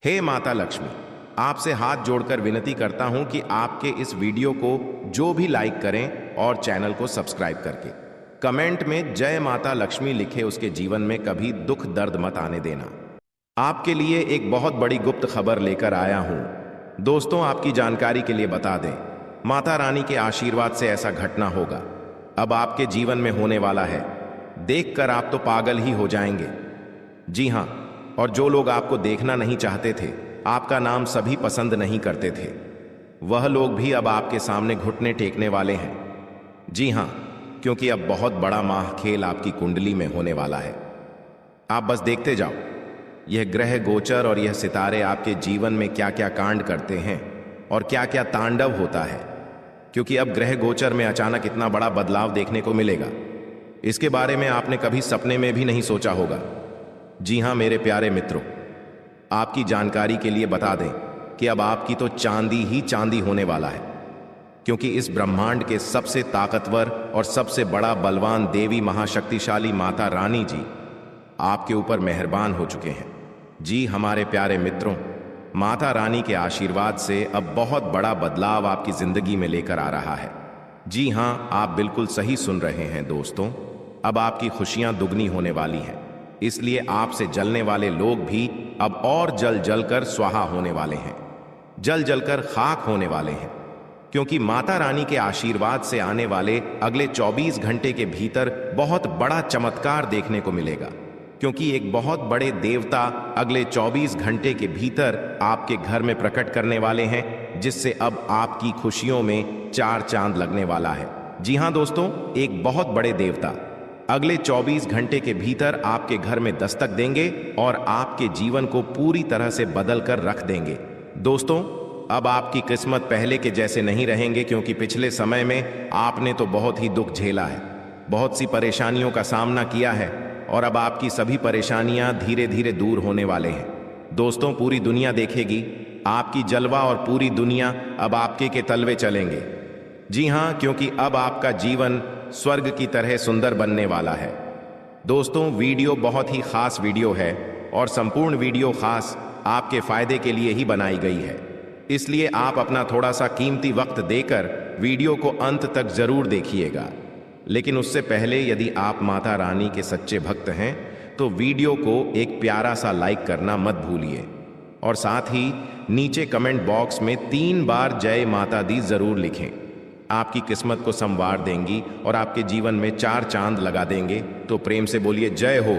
हे माता लक्ष्मी, आपसे हाथ जोड़कर विनती करता हूं कि आपके इस वीडियो को जो भी लाइक करें और चैनल को सब्सक्राइब करके कमेंट में जय माता लक्ष्मी लिखे, उसके जीवन में कभी दुख दर्द मत आने देना। आपके लिए एक बहुत बड़ी गुप्त खबर लेकर आया हूं। दोस्तों, आपकी जानकारी के लिए बता दें, माता रानी के आशीर्वाद से ऐसा घटना होगा अब आपके जीवन में होने वाला है। देखकर आप तो पागल ही हो जाएंगे। जी हां, और जो लोग आपको देखना नहीं चाहते थे, आपका नाम सभी पसंद नहीं करते थे, वह लोग भी अब आपके सामने घुटने टेकने वाले हैं। जी हां, क्योंकि अब बहुत बड़ा महाखेल आपकी कुंडली में होने वाला है। आप बस देखते जाओ, यह ग्रह गोचर और यह सितारे आपके जीवन में क्या क्या कांड करते हैं और क्या क्या तांडव होता है, क्योंकि अब ग्रह गोचर में अचानक इतना बड़ा बदलाव देखने को मिलेगा। इसके बारे में आपने कभी सपने में भी नहीं सोचा होगा। जी हां मेरे प्यारे मित्रों, आपकी जानकारी के लिए बता दें कि अब आपकी तो चांदी ही चांदी होने वाला है, क्योंकि इस ब्रह्मांड के सबसे ताकतवर और सबसे बड़ा बलवान देवी महाशक्तिशाली माता रानी जी आपके ऊपर मेहरबान हो चुके हैं। जी हमारे प्यारे मित्रों, माता रानी के आशीर्वाद से अब बहुत बड़ा बदलाव आपकी जिंदगी में लेकर आ रहा है। जी हां, आप बिल्कुल सही सुन रहे हैं दोस्तों, अब आपकी खुशियां दुगनी होने वाली हैं। इसलिए आपसे जलने वाले लोग भी अब और जल जलकर स्वाहा होने वाले हैं, जल जलकर खाक होने वाले हैं, क्योंकि माता रानी के आशीर्वाद से आने वाले अगले 24 घंटे के भीतर बहुत बड़ा चमत्कार देखने को मिलेगा। क्योंकि एक बहुत बड़े देवता अगले 24 घंटे के भीतर आपके घर में प्रकट करने वाले हैं, जिससे अब आपकी खुशियों में चार चांद लगने वाला है। जी हां दोस्तों, एक बहुत बड़े देवता अगले 24 घंटे के भीतर आपके घर में दस्तक देंगे और आपके जीवन को पूरी तरह से बदल कर रख देंगे। दोस्तों, अब आपकी किस्मत पहले के जैसे नहीं रहेंगे, क्योंकि पिछले समय में आपने तो बहुत ही दुख झेला है, बहुत सी परेशानियों का सामना किया है, और अब आपकी सभी परेशानियां धीरे धीरे दूर होने वाले हैं। दोस्तों, पूरी दुनिया देखेगी आपकी जलवा और पूरी दुनिया अब आपके के तलवे चलेंगे। जी हां, क्योंकि अब आपका जीवन स्वर्ग की तरह सुंदर बनने वाला है। दोस्तों, वीडियो बहुत ही खास वीडियो है और संपूर्ण वीडियो खास आपके फायदे के लिए ही बनाई गई है। इसलिए आप अपना थोड़ा सा कीमती वक्त देकर वीडियो को अंत तक जरूर देखिएगा। लेकिन उससे पहले, यदि आप माता रानी के सच्चे भक्त हैं तो वीडियो को एक प्यारा सा लाइक करना मत भूलिए, और साथ ही नीचे कमेंट बॉक्स में 3 बार जय माता दी जरूर लिखें। आपकी किस्मत को संवार देंगी और आपके जीवन में 4 चांद लगा देंगे। तो प्रेम से बोलिए जय हो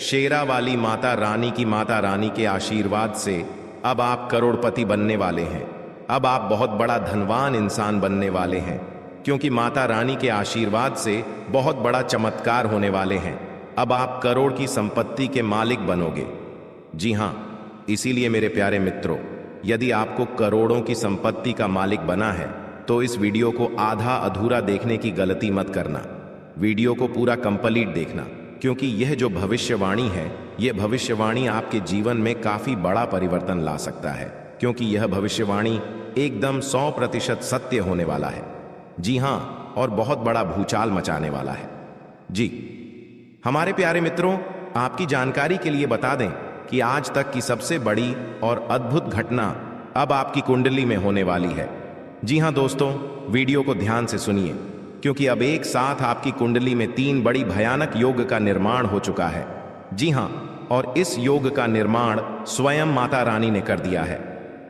शेरा वाली माता रानी की। माता रानी के आशीर्वाद से अब आप करोड़पति बनने वाले हैं। अब आप बहुत बड़ा धनवान इंसान बनने वाले हैं, क्योंकि माता रानी के आशीर्वाद से बहुत बड़ा चमत्कार होने वाले हैं। अब आप करोड़ की संपत्ति के मालिक बनोगे। जी हां, इसीलिए मेरे प्यारे मित्रों, यदि आपको करोड़ों की संपत्ति का मालिक बना है तो इस वीडियो को आधा अधूरा देखने की गलती मत करना। वीडियो को पूरा कंप्लीट देखना, क्योंकि यह जो भविष्यवाणी है, यह भविष्यवाणी आपके जीवन में काफी बड़ा परिवर्तन ला सकता है, क्योंकि यह भविष्यवाणी एकदम 100% सत्य होने वाला है। जी हां, और बहुत बड़ा भूचाल मचाने वाला है। जी हमारे प्यारे मित्रों, आपकी जानकारी के लिए बता दें कि आज तक की सबसे बड़ी और अद्भुत घटना अब आपकी कुंडली में होने वाली है। जी हां दोस्तों, वीडियो को ध्यान से सुनिए, क्योंकि अब एक साथ आपकी कुंडली में 3 बड़ी भयानक योग का निर्माण हो चुका है। जी हां, और इस योग का निर्माण स्वयं माता रानी ने कर दिया है।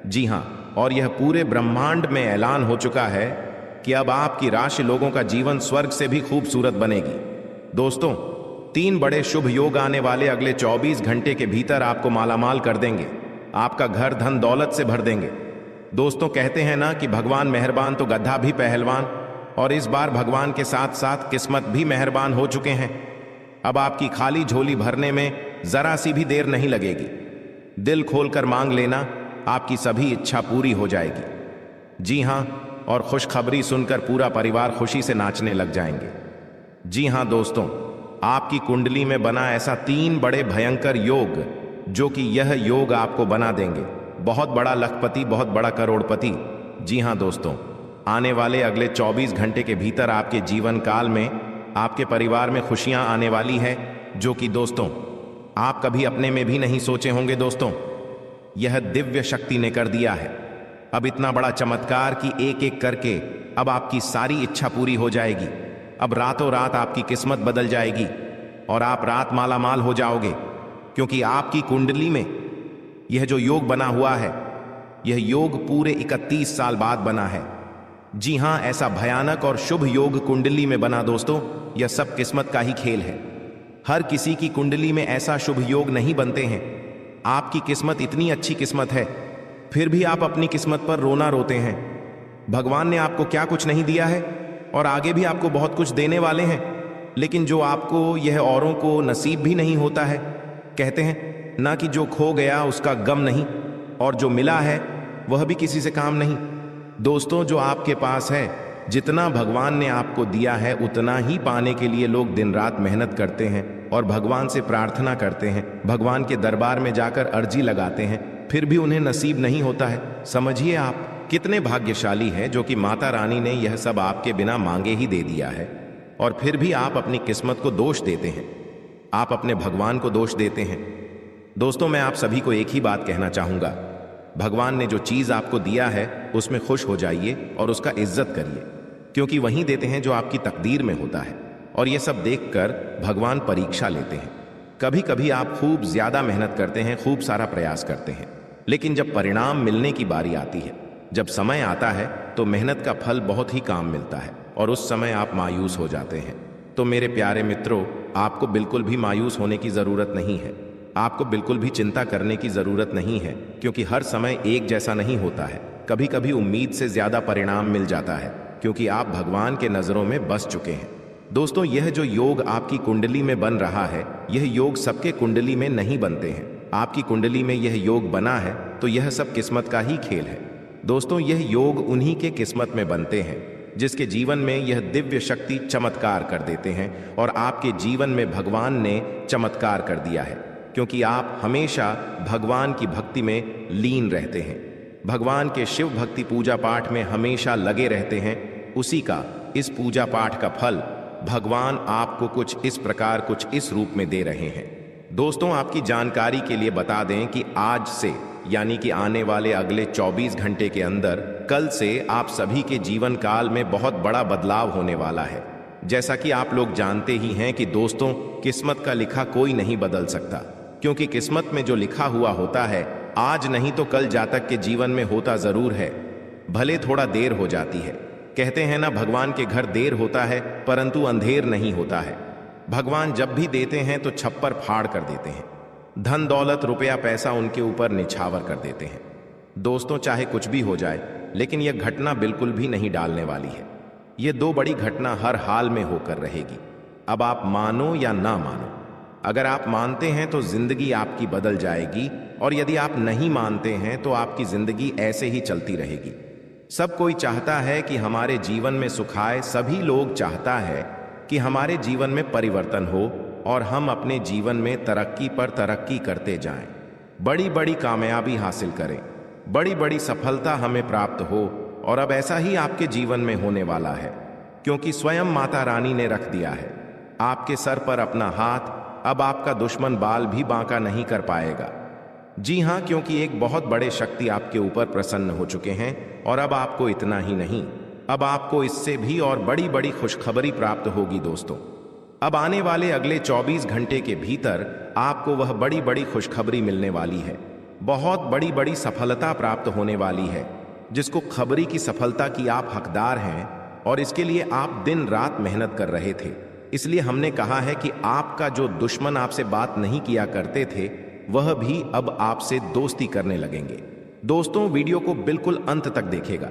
जी हां, और यह पूरे ब्रह्मांड में ऐलान हो चुका है कि अब आपकी राशि लोगों का जीवन स्वर्ग से भी खूबसूरत बनेगी। दोस्तों, 3 बड़े शुभ योग आने वाले अगले 24 घंटे के भीतर आपको मालामाल कर देंगे, आपका घर धन दौलत से भर देंगे। दोस्तों, कहते हैं ना कि भगवान मेहरबान तो गधा भी पहलवान, और इस बार भगवान के साथ साथ किस्मत भी मेहरबान हो चुके हैं। अब आपकी खाली झोली भरने में जरा सी भी देर नहीं लगेगी। दिल खोलकर मांग लेना, आपकी सभी इच्छा पूरी हो जाएगी। जी हां, और खुशखबरी सुनकर पूरा परिवार खुशी से नाचने लग जाएंगे। जी हां दोस्तों, आपकी कुंडली में बना ऐसा 3 बड़े भयंकर योग, जो कि यह योग आपको बना देंगे बहुत बड़ा लखपति, बहुत बड़ा करोड़पति। जी हां दोस्तों, आने वाले अगले 24 घंटे के भीतर आपके जीवन काल में आपके परिवार में खुशियां आने वाली है, जो कि दोस्तों आप कभी अपने में भी नहीं सोचे होंगे। दोस्तों, यह दिव्य शक्ति ने कर दिया है। अब इतना बड़ा चमत्कार कि एक एक करके अब आपकी सारी इच्छा पूरी हो जाएगी। अब रातों रात आपकी किस्मत बदल जाएगी और आप रात माला माल हो जाओगे, क्योंकि आपकी कुंडली में यह जो योग बना हुआ है, यह योग पूरे 31 साल बाद बना है। जी हां, ऐसा भयानक और शुभ योग कुंडली में बना दोस्तों। यह सब किस्मत का ही खेल है। हर किसी की कुंडली में ऐसा शुभ योग नहीं बनते हैं। आपकी किस्मत इतनी अच्छी किस्मत है, फिर भी आप अपनी किस्मत पर रोना रोते हैं। भगवान ने आपको क्या कुछ नहीं दिया है और आगे भी आपको बहुत कुछ देने वाले हैं, लेकिन जो आपको यह औरों को नसीब भी नहीं होता है। कहते हैं ना कि जो खो गया उसका गम नहीं, और जो मिला है वह भी किसी से काम नहीं। दोस्तों, जो आपके पास है, जितना भगवान ने आपको दिया है, उतना ही पाने के लिए लोग दिन रात मेहनत करते हैं और भगवान से प्रार्थना करते हैं, भगवान के दरबार में जाकर अर्जी लगाते हैं, फिर भी उन्हें नसीब नहीं होता है। समझिए आप कितने भाग्यशाली हैं जो कि माता रानी ने यह सब आपके बिना मांगे ही दे दिया है, और फिर भी आप अपनी किस्मत को दोष देते हैं, आप अपने भगवान को दोष देते हैं। दोस्तों, मैं आप सभी को एक ही बात कहना चाहूंगा, भगवान ने जो चीज आपको दिया है उसमें खुश हो जाइए और उसका इज्जत करिए, क्योंकि वही देते हैं जो आपकी तकदीर में होता है। और ये सब देखकर भगवान परीक्षा लेते हैं। कभी कभी आप खूब ज्यादा मेहनत करते हैं, खूब सारा प्रयास करते हैं, लेकिन जब परिणाम मिलने की बारी आती है, जब समय आता है, तो मेहनत का फल बहुत ही काम मिलता है और उस समय आप मायूस हो जाते हैं। तो मेरे प्यारे मित्रों, आपको बिल्कुल भी मायूस होने की जरूरत नहीं है। आपको बिल्कुल भी चिंता करने की जरूरत नहीं है, क्योंकि हर समय एक जैसा नहीं होता है। कभी कभी उम्मीद से ज्यादा परिणाम मिल जाता है, क्योंकि आप भगवान के नजरों में बस चुके हैं। दोस्तों, यह जो योग आपकी कुंडली में बन रहा है, यह योग सबके कुंडली में नहीं बनते हैं। आपकी कुंडली में यह योग बना है तो यह सब किस्मत का ही खेल है। दोस्तों, यह योग उन्हीं के किस्मत में बनते हैं जिसके जीवन में यह दिव्य शक्ति चमत्कार कर देते हैं, और आपके जीवन में भगवान ने चमत्कार कर दिया है, क्योंकि आप हमेशा भगवान की भक्ति में लीन रहते हैं, भगवान के शिव भक्ति पूजा पाठ में हमेशा लगे रहते हैं। उसी का इस पूजा पाठ का फल भगवान आपको कुछ इस प्रकार, कुछ इस रूप में दे रहे हैं। दोस्तों, आपकी जानकारी के लिए बता दें कि आज से, यानी कि आने वाले अगले 24 घंटे के अंदर, कल से आप सभी के जीवन काल में बहुत बड़ा बदलाव होने वाला है। जैसा कि आप लोग जानते ही हैं कि दोस्तों, किस्मत का लिखा कोई नहीं बदल सकता, क्योंकि किस्मत में जो लिखा हुआ होता है, आज नहीं तो कल जातक के जीवन में होता जरूर है, भले थोड़ा देर हो जाती है। कहते हैं ना, भगवान के घर देर होता है परंतु अंधेर नहीं होता है। भगवान जब भी देते हैं तो छप्पर फाड़ कर देते हैं, धन दौलत रुपया पैसा उनके ऊपर निछावर कर देते हैं। दोस्तों, चाहे कुछ भी हो जाए, लेकिन यह घटना बिल्कुल भी नहीं डालने वाली है। यह दो बड़ी घटना हर हाल में होकर रहेगी। अब आप मानो या ना मानो, अगर आप मानते हैं तो जिंदगी आपकी बदल जाएगी, और यदि आप नहीं मानते हैं तो आपकी जिंदगी ऐसे ही चलती रहेगी। सब कोई चाहता है कि हमारे जीवन में सुख आए, सभी लोग चाहता है कि हमारे जीवन में परिवर्तन हो और हम अपने जीवन में तरक्की पर तरक्की करते जाएं, बड़ी बड़ी कामयाबी हासिल करें, बड़ी बड़ी सफलता हमें प्राप्त हो। और अब ऐसा ही आपके जीवन में होने वाला है, क्योंकि स्वयं माता रानी ने रख दिया है आपके सर पर अपना हाथ। अब आपका दुश्मन बाल भी बांका नहीं कर पाएगा। जी हां, क्योंकि एक बहुत बड़े शक्ति आपके ऊपर प्रसन्न हो चुके हैं, और अब आपको इतना ही नहीं, अब आपको इससे भी और बड़ी बड़ी खुशखबरी प्राप्त होगी। दोस्तों, अब आने वाले अगले 24 घंटे के भीतर आपको वह बड़ी बड़ी खुशखबरी मिलने वाली है, बहुत बड़ी बड़ी सफलता प्राप्त होने वाली है, जिसको खबरी की सफलता की आप हकदार हैं, और इसके लिए आप दिन रात मेहनत कर रहे थे। इसलिए हमने कहा है कि आपका जो दुश्मन आपसे बात नहीं किया करते थे, वह भी अब आपसे दोस्ती करने लगेंगे। दोस्तों, वीडियो को बिल्कुल अंत तक देखिएगा।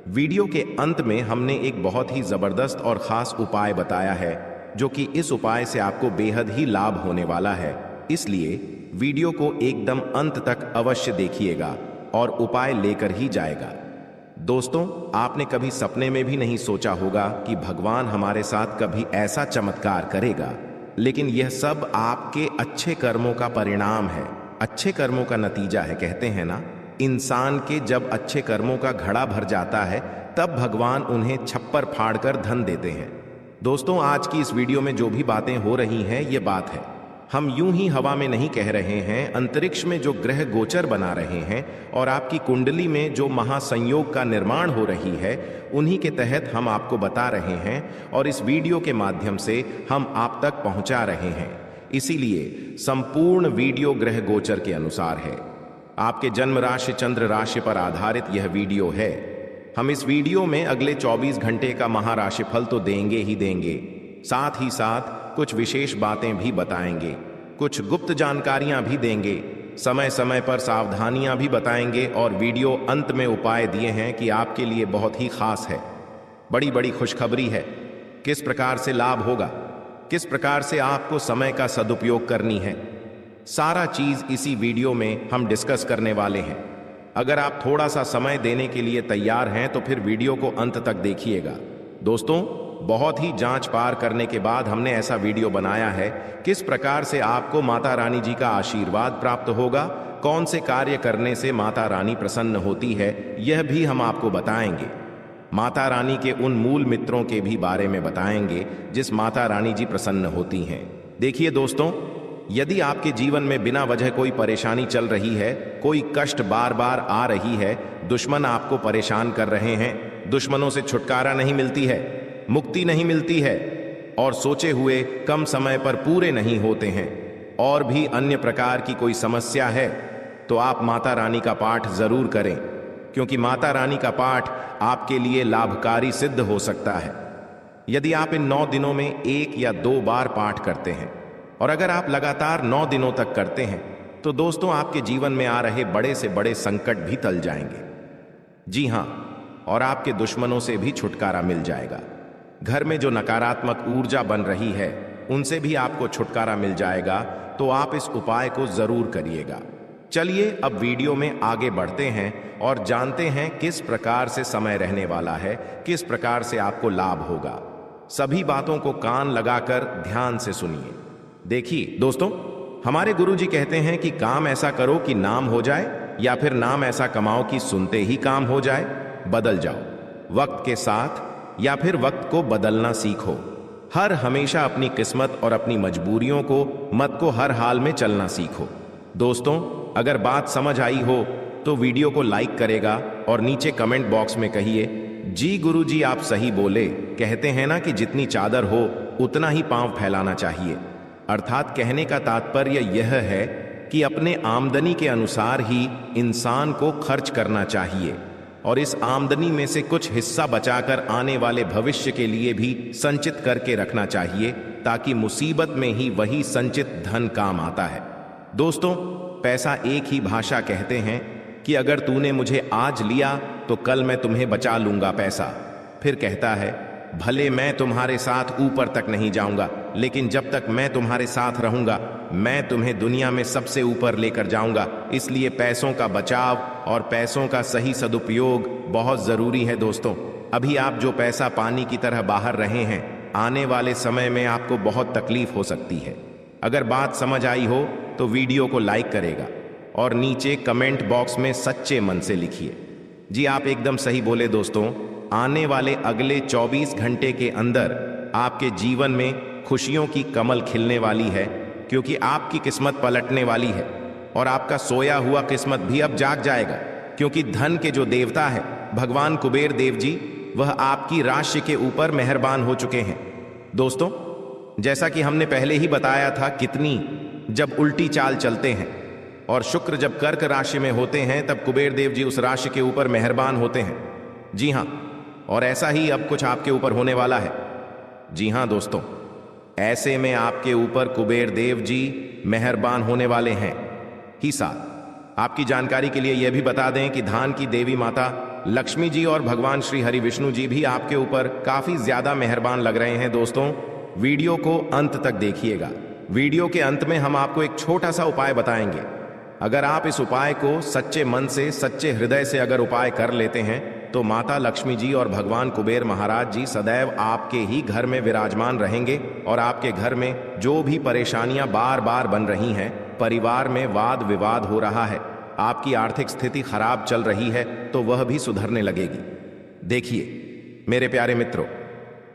वीडियो के अंत में हमने एक बहुत ही जबरदस्त और खास उपाय बताया है, जो कि इस उपाय से आपको बेहद ही लाभ होने वाला है। इसलिए वीडियो को एकदम अंत तक अवश्य देखिएगा और उपाय लेकर ही जाएगा। दोस्तों, आपने कभी सपने में भी नहीं सोचा होगा कि भगवान हमारे साथ कभी ऐसा चमत्कार करेगा, लेकिन यह सब आपके अच्छे कर्मों का परिणाम है, अच्छे कर्मों का नतीजा है। कहते हैं ना, इंसान के जब अच्छे कर्मों का घड़ा भर जाता है, तब भगवान उन्हें छप्पर फाड़कर धन देते हैं। दोस्तों, आज की इस वीडियो में जो भी बातें हो रही हैं, ये बात है हम यूं ही हवा में नहीं कह रहे हैं, अंतरिक्ष में जो ग्रह गोचर बना रहे हैं और आपकी कुंडली में जो महासंयोग का निर्माण हो रही है, उन्हीं के तहत हम आपको बता रहे हैं और इस वीडियो के माध्यम से हम आप तक पहुंचा रहे हैं। इसीलिए संपूर्ण वीडियो ग्रह गोचर के अनुसार है। आपके जन्म राशि चंद्र राशि पर आधारित यह वीडियो है। हम इस वीडियो में अगले 24 घंटे का महाराशिफल तो देंगे ही देंगे, साथ ही साथ कुछ विशेष बातें भी बताएंगे, कुछ गुप्त जानकारियां भी देंगे, समय समय पर सावधानियां भी बताएंगे और वीडियो अंत में उपाय दिए हैं कि आपके लिए बहुत ही खास है। बड़ी बड़ी खुशखबरी है। किस प्रकार से लाभ होगा, किस प्रकार से आपको समय का सदुपयोग करनी है, सारा चीज इसी वीडियो में हम डिस्कस करने वाले हैं। अगर आप थोड़ा सा समय देने के लिए तैयार हैं तो फिर वीडियो को अंत तक देखिएगा। दोस्तों, बहुत ही जांच पार करने के बाद हमने ऐसा वीडियो बनाया है, किस प्रकार से आपको माता रानी जी का आशीर्वाद प्राप्त होगा, कौन से कार्य करने से माता रानी प्रसन्न होती है, यह भी हम आपको बताएंगे। माता रानी के उन मूल मित्रों के भी बारे में बताएंगे जिस माता रानी जी प्रसन्न होती हैं। देखिए दोस्तों, यदि आपके जीवन में बिना वजह कोई परेशानी चल रही है, कोई कष्ट बार बार आ रही है, दुश्मन आपको परेशान कर रहे हैं, दुश्मनों से छुटकारा नहीं मिलती है, मुक्ति नहीं मिलती है और सोचे हुए कम समय पर पूरे नहीं होते हैं, और भी अन्य प्रकार की कोई समस्या है, तो आप माता रानी का पाठ जरूर करें, क्योंकि माता रानी का पाठ आपके लिए लाभकारी सिद्ध हो सकता है। यदि आप इन 9 दिनों में 1 या 2 बार पाठ करते हैं और अगर आप लगातार 9 दिनों तक करते हैं तो दोस्तों आपके जीवन में आ रहे बड़े से बड़े संकट भी टल जाएंगे। जी हां, और आपके दुश्मनों से भी छुटकारा मिल जाएगा। घर में जो नकारात्मक ऊर्जा बन रही है उनसे भी आपको छुटकारा मिल जाएगा। तो आप इस उपाय को जरूर करिएगा। चलिए अब वीडियो में आगे बढ़ते हैं और जानते हैं किस प्रकार से समय रहने वाला है, किस प्रकार से आपको लाभ होगा। सभी बातों को कान लगाकर ध्यान से सुनिए। देखिए दोस्तों, हमारे गुरुजी कहते हैं कि काम ऐसा करो कि नाम हो जाए, या फिर नाम ऐसा कमाओ कि सुनते ही काम हो जाए। बदल जाओ वक्त के साथ, या फिर वक्त को बदलना सीखो। हर हमेशा अपनी किस्मत और अपनी मजबूरियों को मत को हर हाल में चलना सीखो। दोस्तों, अगर बात समझ आई हो तो वीडियो को लाइक करेगा और नीचे कमेंट बॉक्स में कहिए, जी गुरुजी आप सही बोले। कहते हैं ना कि जितनी चादर हो उतना ही पांव फैलाना चाहिए। अर्थात कहने का तात्पर्य यह है कि अपने आमदनी के अनुसार ही इंसान को खर्च करना चाहिए और इस आमदनी में से कुछ हिस्सा बचाकर आने वाले भविष्य के लिए भी संचित करके रखना चाहिए, ताकि मुसीबत में ही वही संचित धन काम आता है। दोस्तों, पैसा एक ही भाषा कहते हैं कि अगर तूने मुझे आज लिया तो कल मैं तुम्हें बचा लूंगा पैसा। फिर कहता है, भले मैं तुम्हारे साथ ऊपर तक नहीं जाऊंगा, लेकिन जब तक मैं तुम्हारे साथ रहूंगा मैं तुम्हें दुनिया में सबसे ऊपर लेकर जाऊंगा। इसलिए पैसों का बचाव और पैसों का सही सदुपयोग बहुत जरूरी है। दोस्तों, अभी आप जो पैसा पानी की तरह बाहर रहे हैं, आने वाले समय में आपको बहुत तकलीफ हो सकती है। अगर बात समझ आई हो तो वीडियो को लाइक करेगा और नीचे कमेंट बॉक्स में सच्चे मन से लिखिए, जी आप एकदम सही बोले। दोस्तों, आने वाले अगले 24 घंटे के अंदर आपके जीवन में खुशियों की कमल खिलने वाली है, क्योंकि आपकी किस्मत पलटने वाली है और आपका सोया हुआ किस्मत भी अब जाग जाएगा, क्योंकि धन के जो देवता है भगवान कुबेर देव जी, वह आपकी राशि के ऊपर मेहरबान हो चुके हैं। दोस्तों, जैसा कि हमने पहले ही बताया था, कितनी जब उल्टी चाल चलते हैं और शुक्र जब कर्क राशि में होते हैं तब कुबेर देव जी उस राशि के ऊपर मेहरबान होते हैं। जी हां, और ऐसा ही अब कुछ आपके ऊपर होने वाला है। जी हां दोस्तों, ऐसे में आपके ऊपर कुबेर देव जी मेहरबान होने वाले हैं ही साथ। आपकी जानकारी के लिए यह भी बता दें कि धान की देवी माता लक्ष्मी जी और भगवान श्री हरि विष्णु जी भी आपके ऊपर काफी ज्यादा मेहरबान लग रहे हैं। दोस्तों, वीडियो को अंत तक देखिएगा। वीडियो के अंत में हम आपको एक छोटा सा उपाय बताएंगे। अगर आप इस उपाय को सच्चे मन से, सच्चे हृदय से अगर उपाय कर लेते हैं तो माता लक्ष्मी जी और भगवान कुबेर महाराज जी सदैव आपके ही घर में विराजमान रहेंगे और आपके घर में जो भी परेशानियां बार बार बन रही हैं, परिवार में वाद विवाद हो रहा है, आपकी आर्थिक स्थिति खराब चल रही है, तो वह भी सुधरने लगेगी। देखिए मेरे प्यारे मित्रों,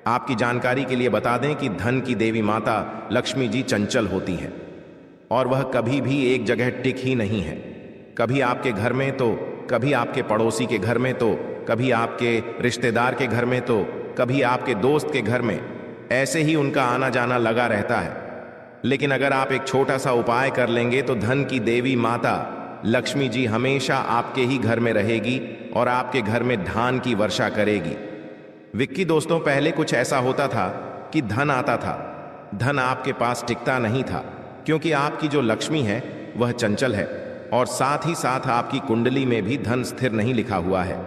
आपकी जानकारी के लिए बता दें कि धन की देवी माता लक्ष्मी जी चंचल होती हैं। और वह कभी भी एक जगह टिक ही नहीं है। कभी आपके घर में तो कभी आपके पड़ोसी के घर में तो कभी आपके रिश्तेदार के घर में तो कभी आपके दोस्त के घर में, ऐसे ही उनका आना जाना लगा रहता है। लेकिन अगर आप एक छोटा सा उपाय कर लेंगे तो धन की देवी माता लक्ष्मी जी हमेशा आपके ही घर में रहेगी और आपके घर में धान की वर्षा करेगी। विक्की दोस्तों, पहले कुछ ऐसा होता था कि धन आता था, धन आपके पास टिकता नहीं था, क्योंकि आपकी जो लक्ष्मी है वह चंचल है और साथ ही साथ आपकी कुंडली में भी धन स्थिर नहीं लिखा हुआ है।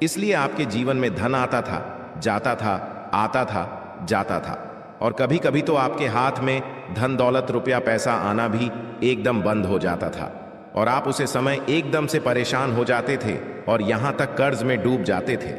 इसलिए आपके जीवन में धन आता था, जाता था, आता था, जाता था, और कभी कभी तो आपके हाथ में धन दौलत रुपया पैसा आना भी एकदम बंद हो जाता था और आप उसे समय एकदम से परेशान हो जाते थे और यहां तक कर्ज में डूब जाते थे।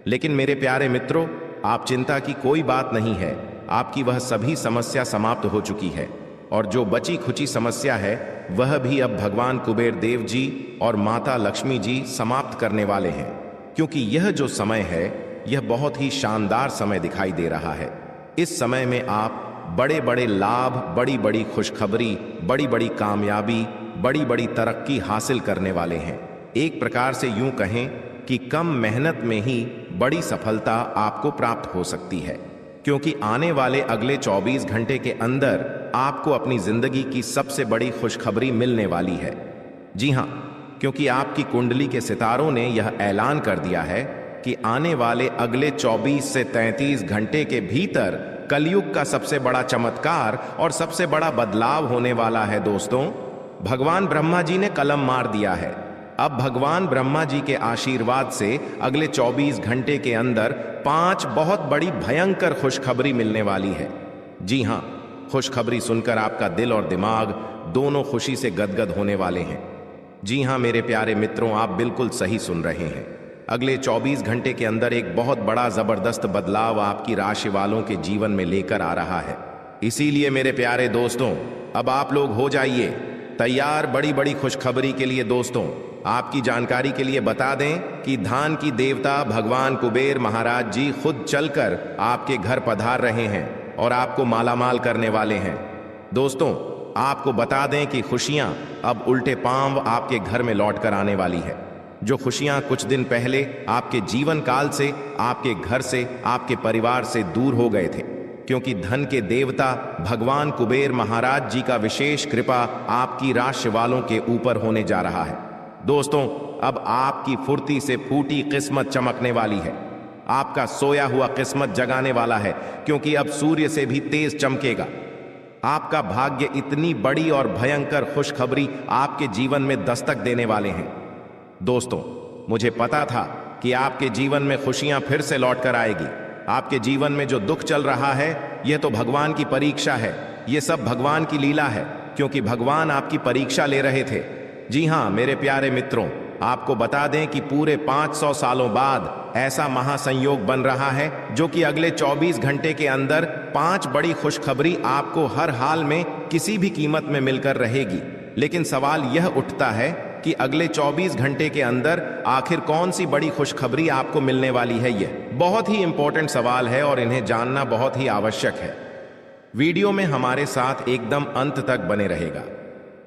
लेकिन मेरे प्यारे मित्रों, आप चिंता की कोई बात नहीं है, आपकी वह सभी समस्या समाप्त हो चुकी है और जो बची खुची समस्या है वह भी अब भगवान कुबेर देव जी और माता लक्ष्मी जी समाप्त करने वाले हैं, क्योंकि यह जो समय है यह बहुत ही शानदार समय दिखाई दे रहा है। इस समय में आप बड़े बड़े लाभ, बड़ी बड़ी खुशखबरी, बड़ी बड़ी कामयाबी, बड़ी बड़ी तरक्की हासिल करने वाले हैं। एक प्रकार से यूं कहें कि कम मेहनत में ही बड़ी सफलता आपको प्राप्त हो सकती है, क्योंकि आने वाले अगले 24 घंटे के अंदर आपको अपनी जिंदगी की सबसे बड़ी खुशखबरी मिलने वाली है। जी हाँ, क्योंकि आपकी कुंडली के सितारों ने यह ऐलान कर दिया है कि आने वाले अगले 24 से 33 घंटे के भीतर कलयुग का सबसे बड़ा चमत्कार और सबसे बड़ा बदलाव होने वाला है। दोस्तों, भगवान ब्रह्मा जी ने कलम मार दिया है। अब भगवान ब्रह्मा जी के आशीर्वाद से अगले 24 घंटे के अंदर 5 बहुत बड़ी भयंकर खुशखबरी मिलने वाली है। जी हाँ, खुशखबरी सुनकर आपका दिल और दिमाग दोनों खुशी से गदगद होने वाले हैं। जी हाँ मेरे प्यारे मित्रों, आप बिल्कुल सही सुन रहे हैं। अगले 24 घंटे के अंदर एक बहुत बड़ा जबरदस्त बदलाव आपकी राशि वालों के जीवन में लेकर आ रहा है। इसीलिए मेरे प्यारे दोस्तों, अब आप लोग हो जाइए तैयार बड़ी बड़ी खुशखबरी के लिए। दोस्तों, आपकी जानकारी के लिए बता दें कि धान की देवता भगवान कुबेर महाराज जी खुद चलकर आपके घर पधार रहे हैं और आपको मालामाल करने वाले हैं। दोस्तों, आपको बता दें कि खुशियां अब उल्टे पांव आपके घर में लौट कर आने वाली है। जो खुशियां कुछ दिन पहले आपके जीवन काल से, आपके घर से, आपके परिवार से दूर हो गए थे, क्योंकि धन के देवता भगवान कुबेर महाराज जी का विशेष कृपा आपकी राशि वालों के ऊपर होने जा रहा है। दोस्तों, अब आपकी फुर्ती से फूटी किस्मत चमकने वाली है। आपका सोया हुआ किस्मत जगाने वाला है, क्योंकि अब सूर्य से भी तेज चमकेगा। आपका भाग्य इतनी बड़ी और भयंकर खुशखबरी आपके जीवन में दस्तक देने वाले हैं। दोस्तों, मुझे पता था कि आपके जीवन में खुशियां फिर से लौट कर आएगी। आपके जीवन में जो दुख चल रहा है यह तो भगवान की परीक्षा है, यह सब भगवान की लीला है, क्योंकि भगवान आपकी परीक्षा ले रहे थे। जी हाँ मेरे प्यारे मित्रों, आपको बता दें कि पूरे 500 सालों बाद ऐसा महासंयोग बन रहा है जो कि अगले 24 घंटे के अंदर 5 बड़ी खुशखबरी आपको हर हाल में किसी भी कीमत में मिलकर रहेगी। लेकिन सवाल यह उठता है कि अगले 24 घंटे के अंदर आखिर कौन सी बड़ी खुशखबरी आपको मिलने वाली है। यह बहुत ही इंपॉर्टेंट सवाल है और इन्हें जानना बहुत ही आवश्यक है। वीडियो में हमारे साथ एकदम अंत तक बने रहेगा।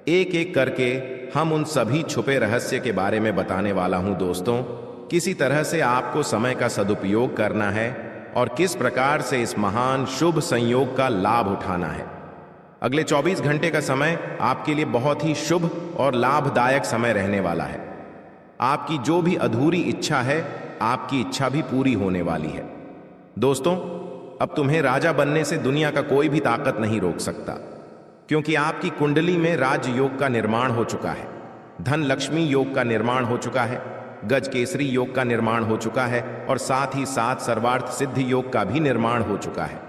एक एक करके हम उन सभी छुपे रहस्य के बारे में बताने वाला हूं। दोस्तों, किसी तरह से आपको समय का सदुपयोग करना है और किस प्रकार से इस महान शुभ संयोग का लाभ उठाना है। अगले 24 घंटे का समय आपके लिए बहुत ही शुभ और लाभदायक समय रहने वाला है। आपकी जो भी अधूरी इच्छा है, आपकी इच्छा भी पूरी होने वाली है। दोस्तों, अब तुम्हें राजा बनने से दुनिया का कोई भी ताकत नहीं रोक सकता, क्योंकि आपकी कुंडली में राजयोग का निर्माण हो चुका है, धन लक्ष्मी योग का निर्माण हो चुका है, गज केसरी योग का निर्माण हो चुका है और साथ ही साथ सर्वार्थ सिद्धि योग का भी निर्माण हो चुका है।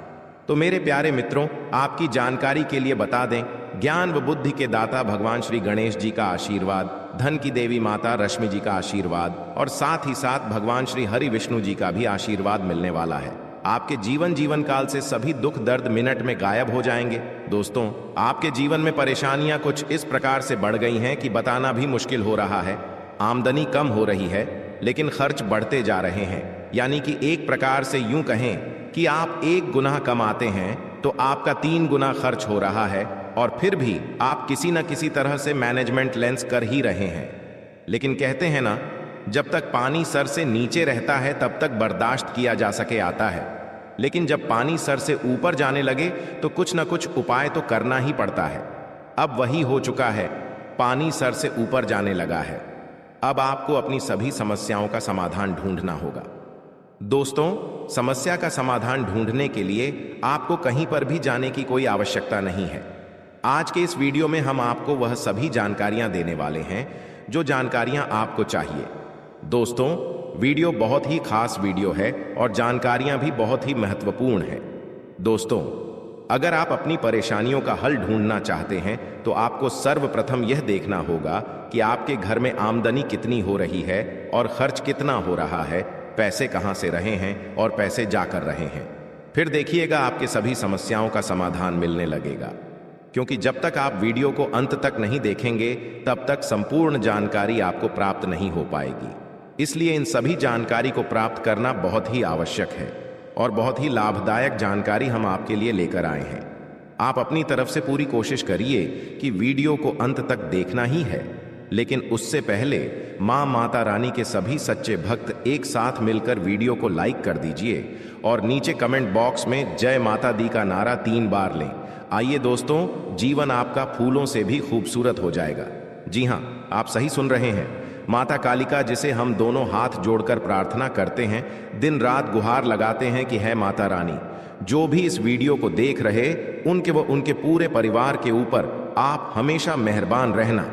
तो मेरे प्यारे मित्रों, आपकी जानकारी के लिए बता दें, ज्ञान व बुद्धि के दाता भगवान श्री गणेश जी का आशीर्वाद, धन की देवी माता रश्मि जी का आशीर्वाद और साथ ही साथ भगवान श्री हरि विष्णु जी का भी आशीर्वाद मिलने वाला है। आपके जीवन काल से सभी दुख दर्द मिनट में गायब हो जाएंगे। दोस्तों, आपके जीवन में परेशानियां कुछ इस प्रकार से बढ़ गई हैं कि बताना भी मुश्किल हो रहा है। आमदनी कम हो रही है, लेकिन खर्च बढ़ते जा रहे हैं। यानी कि एक प्रकार से यूं कहें कि आप 1 गुना कमाते हैं तो आपका 3 गुना खर्च हो रहा है। और फिर भी आप किसी न किसी तरह से मैनेजमेंट लेंस कर ही रहे हैं। लेकिन कहते हैं ना, जब तक पानी सर से नीचे रहता है तब तक बर्दाश्त किया जा सके आता है, लेकिन जब पानी सर से ऊपर जाने लगे तो कुछ न कुछ उपाय तो करना ही पड़ता है। अब वही हो चुका है, पानी सर से ऊपर जाने लगा है। अब आपको अपनी सभी समस्याओं का समाधान ढूंढना होगा। दोस्तों, समस्या का समाधान ढूंढने के लिए आपको कहीं पर भी जाने की कोई आवश्यकता नहीं है। आज के इस वीडियो में हम आपको वह सभी जानकारियां देने वाले हैं जो जानकारियां आपको चाहिए। दोस्तों, वीडियो बहुत ही खास वीडियो है और जानकारियां भी बहुत ही महत्वपूर्ण है। दोस्तों, अगर आप अपनी परेशानियों का हल ढूंढना चाहते हैं तो आपको सर्वप्रथम यह देखना होगा कि आपके घर में आमदनी कितनी हो रही है और खर्च कितना हो रहा है, पैसे कहां से रहे हैं और पैसे जाकर रहे हैं। फिर देखिएगा आपके सभी समस्याओं का समाधान मिलने लगेगा, क्योंकि जब तक आप वीडियो को अंत तक नहीं देखेंगे तब तक संपूर्ण जानकारी आपको प्राप्त नहीं हो पाएगी। इसलिए इन सभी जानकारी को प्राप्त करना बहुत ही आवश्यक है और बहुत ही लाभदायक जानकारी हम आपके लिए लेकर आए हैं। आप अपनी तरफ से पूरी कोशिश करिए कि वीडियो को अंत तक देखना ही है, लेकिन उससे पहले मां माता रानी के सभी सच्चे भक्त एक साथ मिलकर वीडियो को लाइक कर दीजिए और नीचे कमेंट बॉक्स में जय माता दी का नारा 3 बार लें। आइए दोस्तों, जीवन आपका फूलों से भी खूबसूरत हो जाएगा। जी हां, आप सही सुन रहे हैं। माता कालिका, जिसे हम दोनों हाथ जोड़कर प्रार्थना करते हैं, दिन रात गुहार लगाते हैं कि है माता रानी, जो भी इस वीडियो को देख रहे उनके व उनके पूरे परिवार के ऊपर आप हमेशा मेहरबान रहना,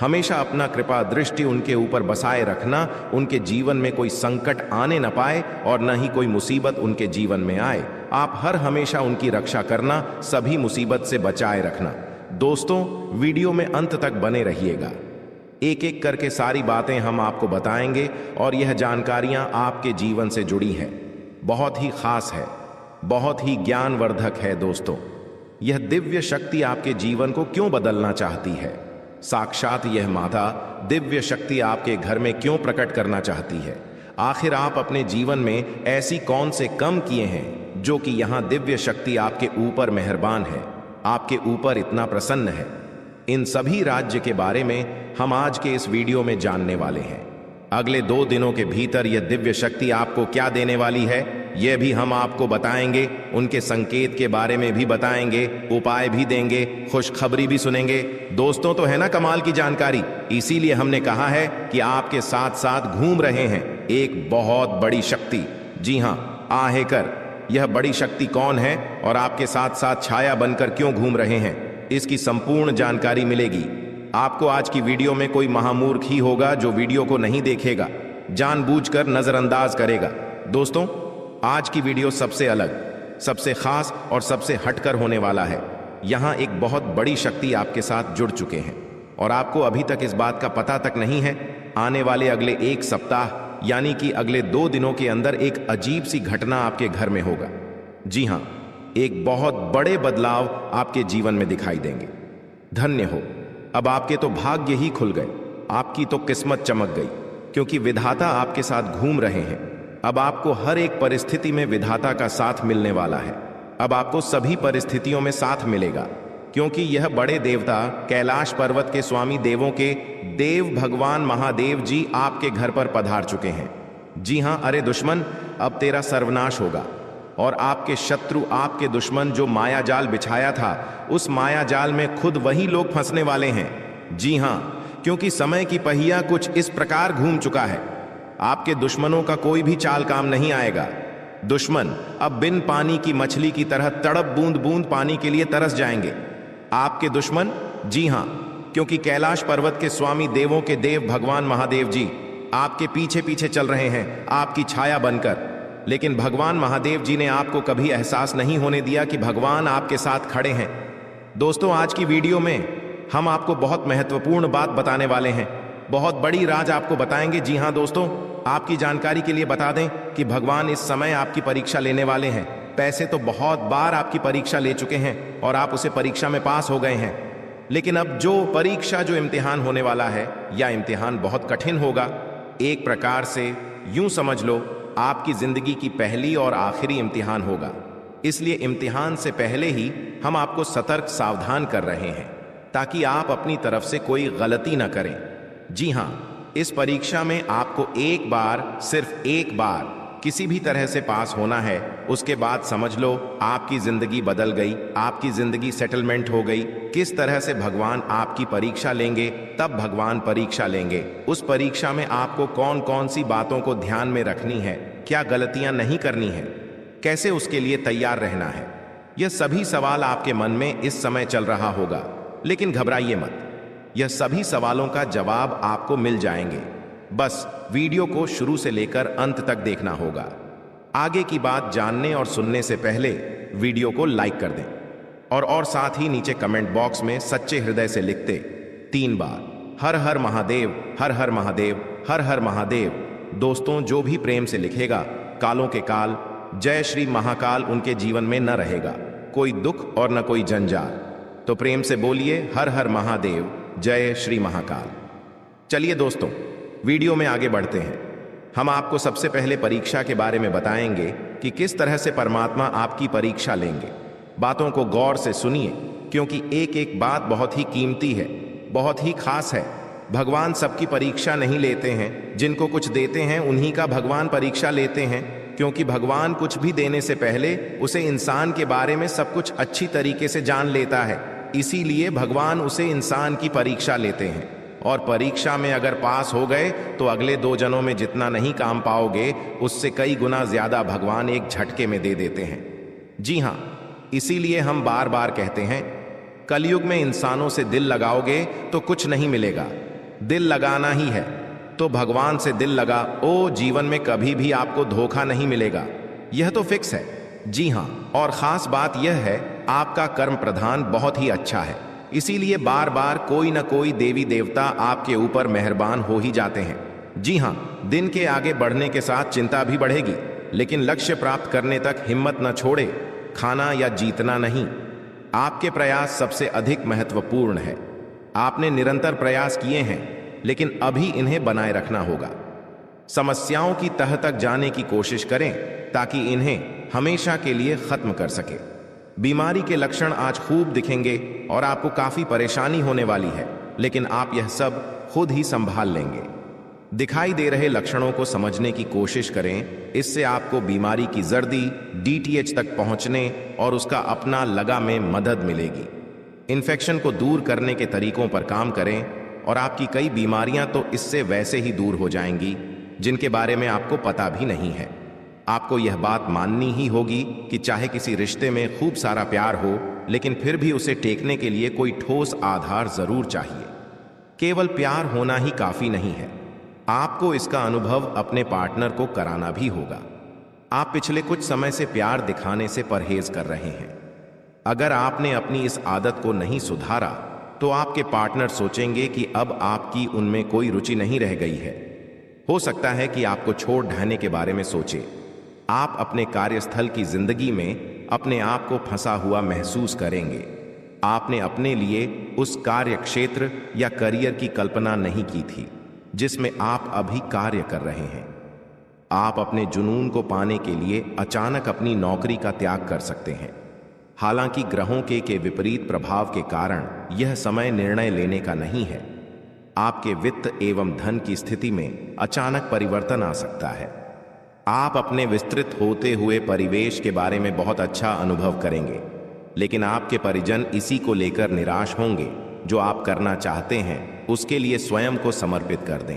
हमेशा अपना कृपा दृष्टि उनके ऊपर बसाए रखना, उनके जीवन में कोई संकट आने न पाए और न ही कोई मुसीबत उनके जीवन में आए। आप हर हमेशा उनकी रक्षा करना, सभी मुसीबत से बचाए रखना। दोस्तों, वीडियो में अंत तक बने रहिएगा। एक एक करके सारी बातें हम आपको बताएंगे और यह जानकारियां आपके जीवन से जुड़ी हैं, बहुत ही खास है, बहुत ही ज्ञानवर्धक है। दोस्तों, यह दिव्य शक्ति आपके जीवन को क्यों बदलना चाहती है? साक्षात यह माता दिव्य शक्ति आपके घर में क्यों प्रकट करना चाहती है? आखिर आप अपने जीवन में ऐसी कौन से कम किए हैं जो कि यहां दिव्य शक्ति आपके ऊपर मेहरबान है, आपके ऊपर इतना प्रसन्न है? इन सभी राज्य के बारे में हम आज के इस वीडियो में जानने वाले हैं। अगले 2 दिनों के भीतर यह दिव्य शक्ति आपको क्या देने वाली है, यह भी हम आपको बताएंगे। उनके संकेत के बारे में भी बताएंगे, उपाय भी देंगे, खुशखबरी भी सुनेंगे। दोस्तों, तो है ना कमाल की जानकारी? इसीलिए हमने कहा है कि आपके साथ साथ घूम रहे हैं एक बहुत बड़ी शक्ति। जी हां, आहेकर, यह बड़ी शक्ति कौन है और आपके साथ साथ छाया बनकर क्यों घूम रहे हैं, इसकी संपूर्ण जानकारी मिलेगी आपको। आज की वीडियो में कोई महामूर्ख ही होगा जो वीडियो को नहीं देखेगा, जानबूझकर नजरअंदाज करेगा। दोस्तों, आज की वीडियो सबसे अलग, सबसे खास और सबसे हटकर होने वाला है। यहां एक बहुत बड़ी शक्ति आपके साथ जुड़ चुके हैं और आपको अभी तक इस बात का पता तक नहीं है। आने वाले अगले 1 सप्ताह यानी कि अगले 2 दिनों के अंदर एक अजीब सी घटना आपके घर में होगा। जी हां, एक बहुत बड़े बदलाव आपके जीवन में दिखाई देंगे। धन्य हो, अब आपके तो भाग्य ही खुल गए, आपकी तो किस्मत चमक गई, क्योंकि विधाता आपके साथ घूम रहे हैं। अब आपको हर एक परिस्थिति में विधाता का साथ मिलने वाला है। अब आपको सभी परिस्थितियों में साथ मिलेगा, क्योंकि यह बड़े देवता कैलाश पर्वत के स्वामी देवों के देव भगवान महादेव जी आपके घर पर पधार चुके हैं। जी हां, अरे दुश्मन, अब तेरा सर्वनाश होगा और आपके शत्रु, आपके दुश्मन जो मायाजाल बिछाया था, उस मायाजाल में खुद वही लोग फंसने वाले हैं। जी हां, क्योंकि समय की पहिया कुछ इस प्रकार घूम चुका है, आपके दुश्मनों का कोई भी चाल काम नहीं आएगा। दुश्मन अब बिन पानी की मछली की तरह तड़प बूंद बूंद पानी के लिए तरस जाएंगे। आपके दुश्मन, जी हां, क्योंकि कैलाश पर्वत के स्वामी देवों के देव भगवान महादेव जी आपके पीछे पीछे चल रहे हैं, आपकी छाया बनकर। लेकिन भगवान महादेव जी ने आपको कभी एहसास नहीं होने दिया कि भगवान आपके साथ खड़े हैं। दोस्तों, आज की वीडियो में हम आपको बहुत महत्वपूर्ण बात बताने वाले हैं, बहुत बड़ी राज आपको बताएंगे। जी हां दोस्तों, आपकी जानकारी के लिए बता दें कि भगवान इस समय आपकी परीक्षा लेने वाले हैं। पैसे तो बहुत बार आपकी परीक्षा ले चुके हैं और आप उसे परीक्षा में पास हो गए हैं, लेकिन अब जो इम्तिहान होने वाला है, या इम्तिहान बहुत कठिन होगा। एक प्रकार से यूं समझ लो, आपकी जिंदगी की पहली और आखिरी इम्तिहान होगा। इसलिए इम्तिहान से पहले ही हम आपको सतर्क सावधान कर रहे हैं ताकि आप अपनी तरफ से कोई गलती न करें। जी हां, इस परीक्षा में आपको एक बार, सिर्फ एक बार किसी भी तरह से पास होना है। उसके बाद समझ लो आपकी जिंदगी बदल गई, आपकी जिंदगी सेटलमेंट हो गई। किस तरह से भगवान आपकी परीक्षा लेंगे, तब भगवान परीक्षा लेंगे। उस परीक्षा में आपको कौन कौन सी बातों को ध्यान में रखनी है, क्या गलतियां नहीं करनी है, कैसे उसके लिए तैयार रहना है, यह सभी सवाल आपके मन में इस समय चल रहा होगा। लेकिन घबराइए मत, यह सभी सवालों का जवाब आपको मिल जाएंगे। बस वीडियो को शुरू से लेकर अंत तक देखना होगा। आगे की बात जानने और सुनने से पहले वीडियो को लाइक कर दें और साथ ही नीचे कमेंट बॉक्स में सच्चे हृदय से लिखते 3 बार हर हर महादेव, हर हर महादेव, हर हर महादेव। दोस्तों, जो भी प्रेम से लिखेगा, कालों के काल जय श्री महाकाल उनके जीवन में न रहेगा, कोई दुख और न कोई जंजाल। तो प्रेम से बोलिए हर हर महादेव, जय श्री महाकाल। चलिए दोस्तों, वीडियो में आगे बढ़ते हैं। हम आपको सबसे पहले परीक्षा के बारे में बताएंगे कि किस तरह से परमात्मा आपकी परीक्षा लेंगे। बातों को गौर से सुनिए, क्योंकि एक एक बात बहुत ही कीमती है, बहुत ही खास है। भगवान सबकी परीक्षा नहीं लेते हैं, जिनको कुछ देते हैं उन्हीं का भगवान परीक्षा लेते हैं, क्योंकि भगवान कुछ भी देने से पहले उसे इंसान के बारे में सब कुछ अच्छी तरीके से जान लेता है। इसीलिए भगवान उसे इंसान की परीक्षा लेते हैं, और परीक्षा में अगर पास हो गए तो अगले 2 जन्मों में जितना नहीं काम पाओगे, उससे कई गुना ज्यादा भगवान एक झटके में दे देते हैं। जी हां, इसीलिए हम बार बार कहते हैं, कलयुग में इंसानों से दिल लगाओगे तो कुछ नहीं मिलेगा, दिल लगाना ही है। तो भगवान से दिल लगा ओ, जीवन में कभी भी आपको धोखा नहीं मिलेगा, यह तो फिक्स है। जी हां, और खास बात यह है, आपका कर्म प्रधान बहुत ही अच्छा है, इसीलिए बार बार कोई न कोई देवी देवता आपके ऊपर मेहरबान हो ही जाते हैं। जी हां, दिन के आगे बढ़ने के साथ चिंता भी बढ़ेगी, लेकिन लक्ष्य प्राप्त करने तक हिम्मत न छोड़े, खाना या जीतना नहीं। आपके प्रयास सबसे अधिक महत्वपूर्ण है। आपने निरंतर प्रयास किए हैं, लेकिन अभी इन्हें बनाए रखना होगा। समस्याओं की तह तक जाने की कोशिश करें ताकि इन्हें हमेशा के लिए खत्म कर सके। बीमारी के लक्षण आज खूब दिखेंगे और आपको काफी परेशानी होने वाली है, लेकिन आप यह सब खुद ही संभाल लेंगे। दिखाई दे रहे लक्षणों को समझने की कोशिश करें, इससे आपको बीमारी की जर्दी DTH तक पहुंचने और उसका अपना लगा में मदद मिलेगी। इन्फेक्शन को दूर करने के तरीकों पर काम करें और आपकी कई बीमारियां तो इससे वैसे ही दूर हो जाएंगी जिनके बारे में आपको पता भी नहीं है। आपको यह बात माननी ही होगी कि चाहे किसी रिश्ते में खूब सारा प्यार हो, लेकिन फिर भी उसे टेकने के लिए कोई ठोस आधार जरूर चाहिए। केवल प्यार होना ही काफी नहीं है, आपको इसका अनुभव अपने पार्टनर को कराना भी होगा। आप पिछले कुछ समय से प्यार दिखाने से परहेज कर रहे हैं। अगर आपने अपनी इस आदत को नहीं सुधारा तो आपके पार्टनर सोचेंगे कि अब आपकी उनमें कोई रुचि नहीं रह गई है। हो सकता है कि आपको छोड़ ढाने के बारे में सोचे। आप अपने कार्यस्थल की जिंदगी में अपने आप को फंसा हुआ महसूस करेंगे। आपने अपने लिए उस कार्य क्षेत्र या करियर की कल्पना नहीं की थी जिसमें आप अभी कार्य कर रहे हैं। आप अपने जुनून को पाने के लिए अचानक अपनी नौकरी का त्याग कर सकते हैं। हालांकि ग्रहों के विपरीत प्रभाव के कारण यह समय निर्णय लेने का नहीं है। आपके वित्त एवं धन की स्थिति में अचानक परिवर्तन आ सकता है। आप अपने विस्तृत होते हुए परिवेश के बारे में बहुत अच्छा अनुभव करेंगे, लेकिन आपके परिजन इसी को लेकर निराश होंगे। जो आप करना चाहते हैं उसके लिए स्वयं को समर्पित कर दें।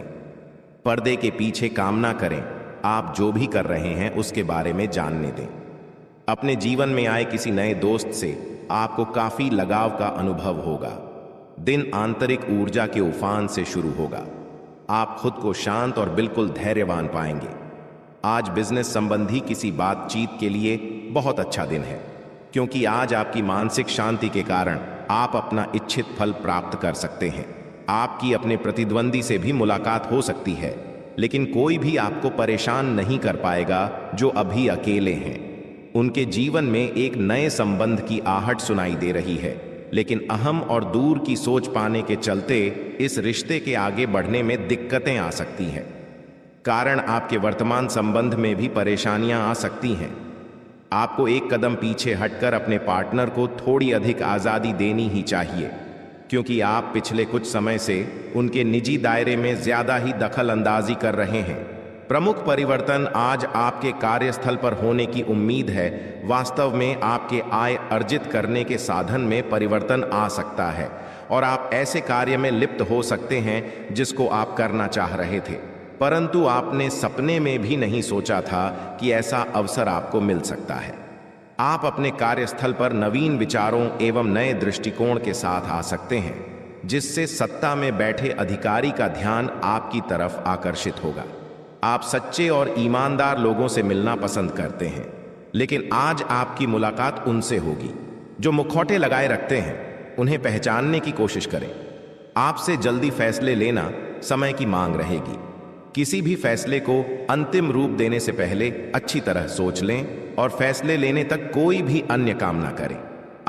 पर्दे के पीछे काम ना करें, आप जो भी कर रहे हैं उसके बारे में जानने दें। अपने जीवन में आए किसी नए दोस्त से आपको काफी लगाव का अनुभव होगा। दिन आंतरिक ऊर्जा के उफान से शुरू होगा। आप खुद को शांत और बिल्कुल धैर्यवान पाएंगे। आज बिजनेस संबंधी किसी बातचीत के लिए बहुत अच्छा दिन है, क्योंकि आज आपकी मानसिक शांति के कारण आप अपना इच्छित फल प्राप्त कर सकते हैं। आपकी अपने प्रतिद्वंदी से भी मुलाकात हो सकती है, लेकिन कोई भी आपको परेशान नहीं कर पाएगा जो अभी अकेले हैं। उनके जीवन में एक नए संबंध की आहट सुनाई दे रही है, लेकिन अहम और दूर की सोच पाने के चलते इस रिश्ते के आगे बढ़ने में दिक्कतें आ सकती हैं। कारण आपके वर्तमान संबंध में भी परेशानियां आ सकती हैं। आपको एक कदम पीछे हटकर अपने पार्टनर को थोड़ी अधिक आज़ादी देनी ही चाहिए, क्योंकि आप पिछले कुछ समय से उनके निजी दायरे में ज़्यादा ही दखल अंदाजी कर रहे हैं। प्रमुख परिवर्तन आज आपके कार्यस्थल पर होने की उम्मीद है। वास्तव में आपके आय अर्जित करने के साधन में परिवर्तन आ सकता है और आप ऐसे कार्य में लिप्त हो सकते हैं जिसको आप करना चाह रहे थे, परंतु आपने सपने में भी नहीं सोचा था कि ऐसा अवसर आपको मिल सकता है। आप अपने कार्यस्थल पर नवीन विचारों एवं नए दृष्टिकोण के साथ आ सकते हैं, जिससे सत्ता में बैठे अधिकारी का ध्यान आपकी तरफ आकर्षित होगा। आप सच्चे और ईमानदार लोगों से मिलना पसंद करते हैं, लेकिन आज आपकी मुलाकात उनसे होगी जो मुखौटे लगाए रखते हैं। उन्हें पहचानने की कोशिश करें। आपसे जल्दी फैसले लेना समय की मांग रहेगी। किसी भी फैसले को अंतिम रूप देने से पहले अच्छी तरह सोच लें और फैसले लेने तक कोई भी अन्य काम ना करें।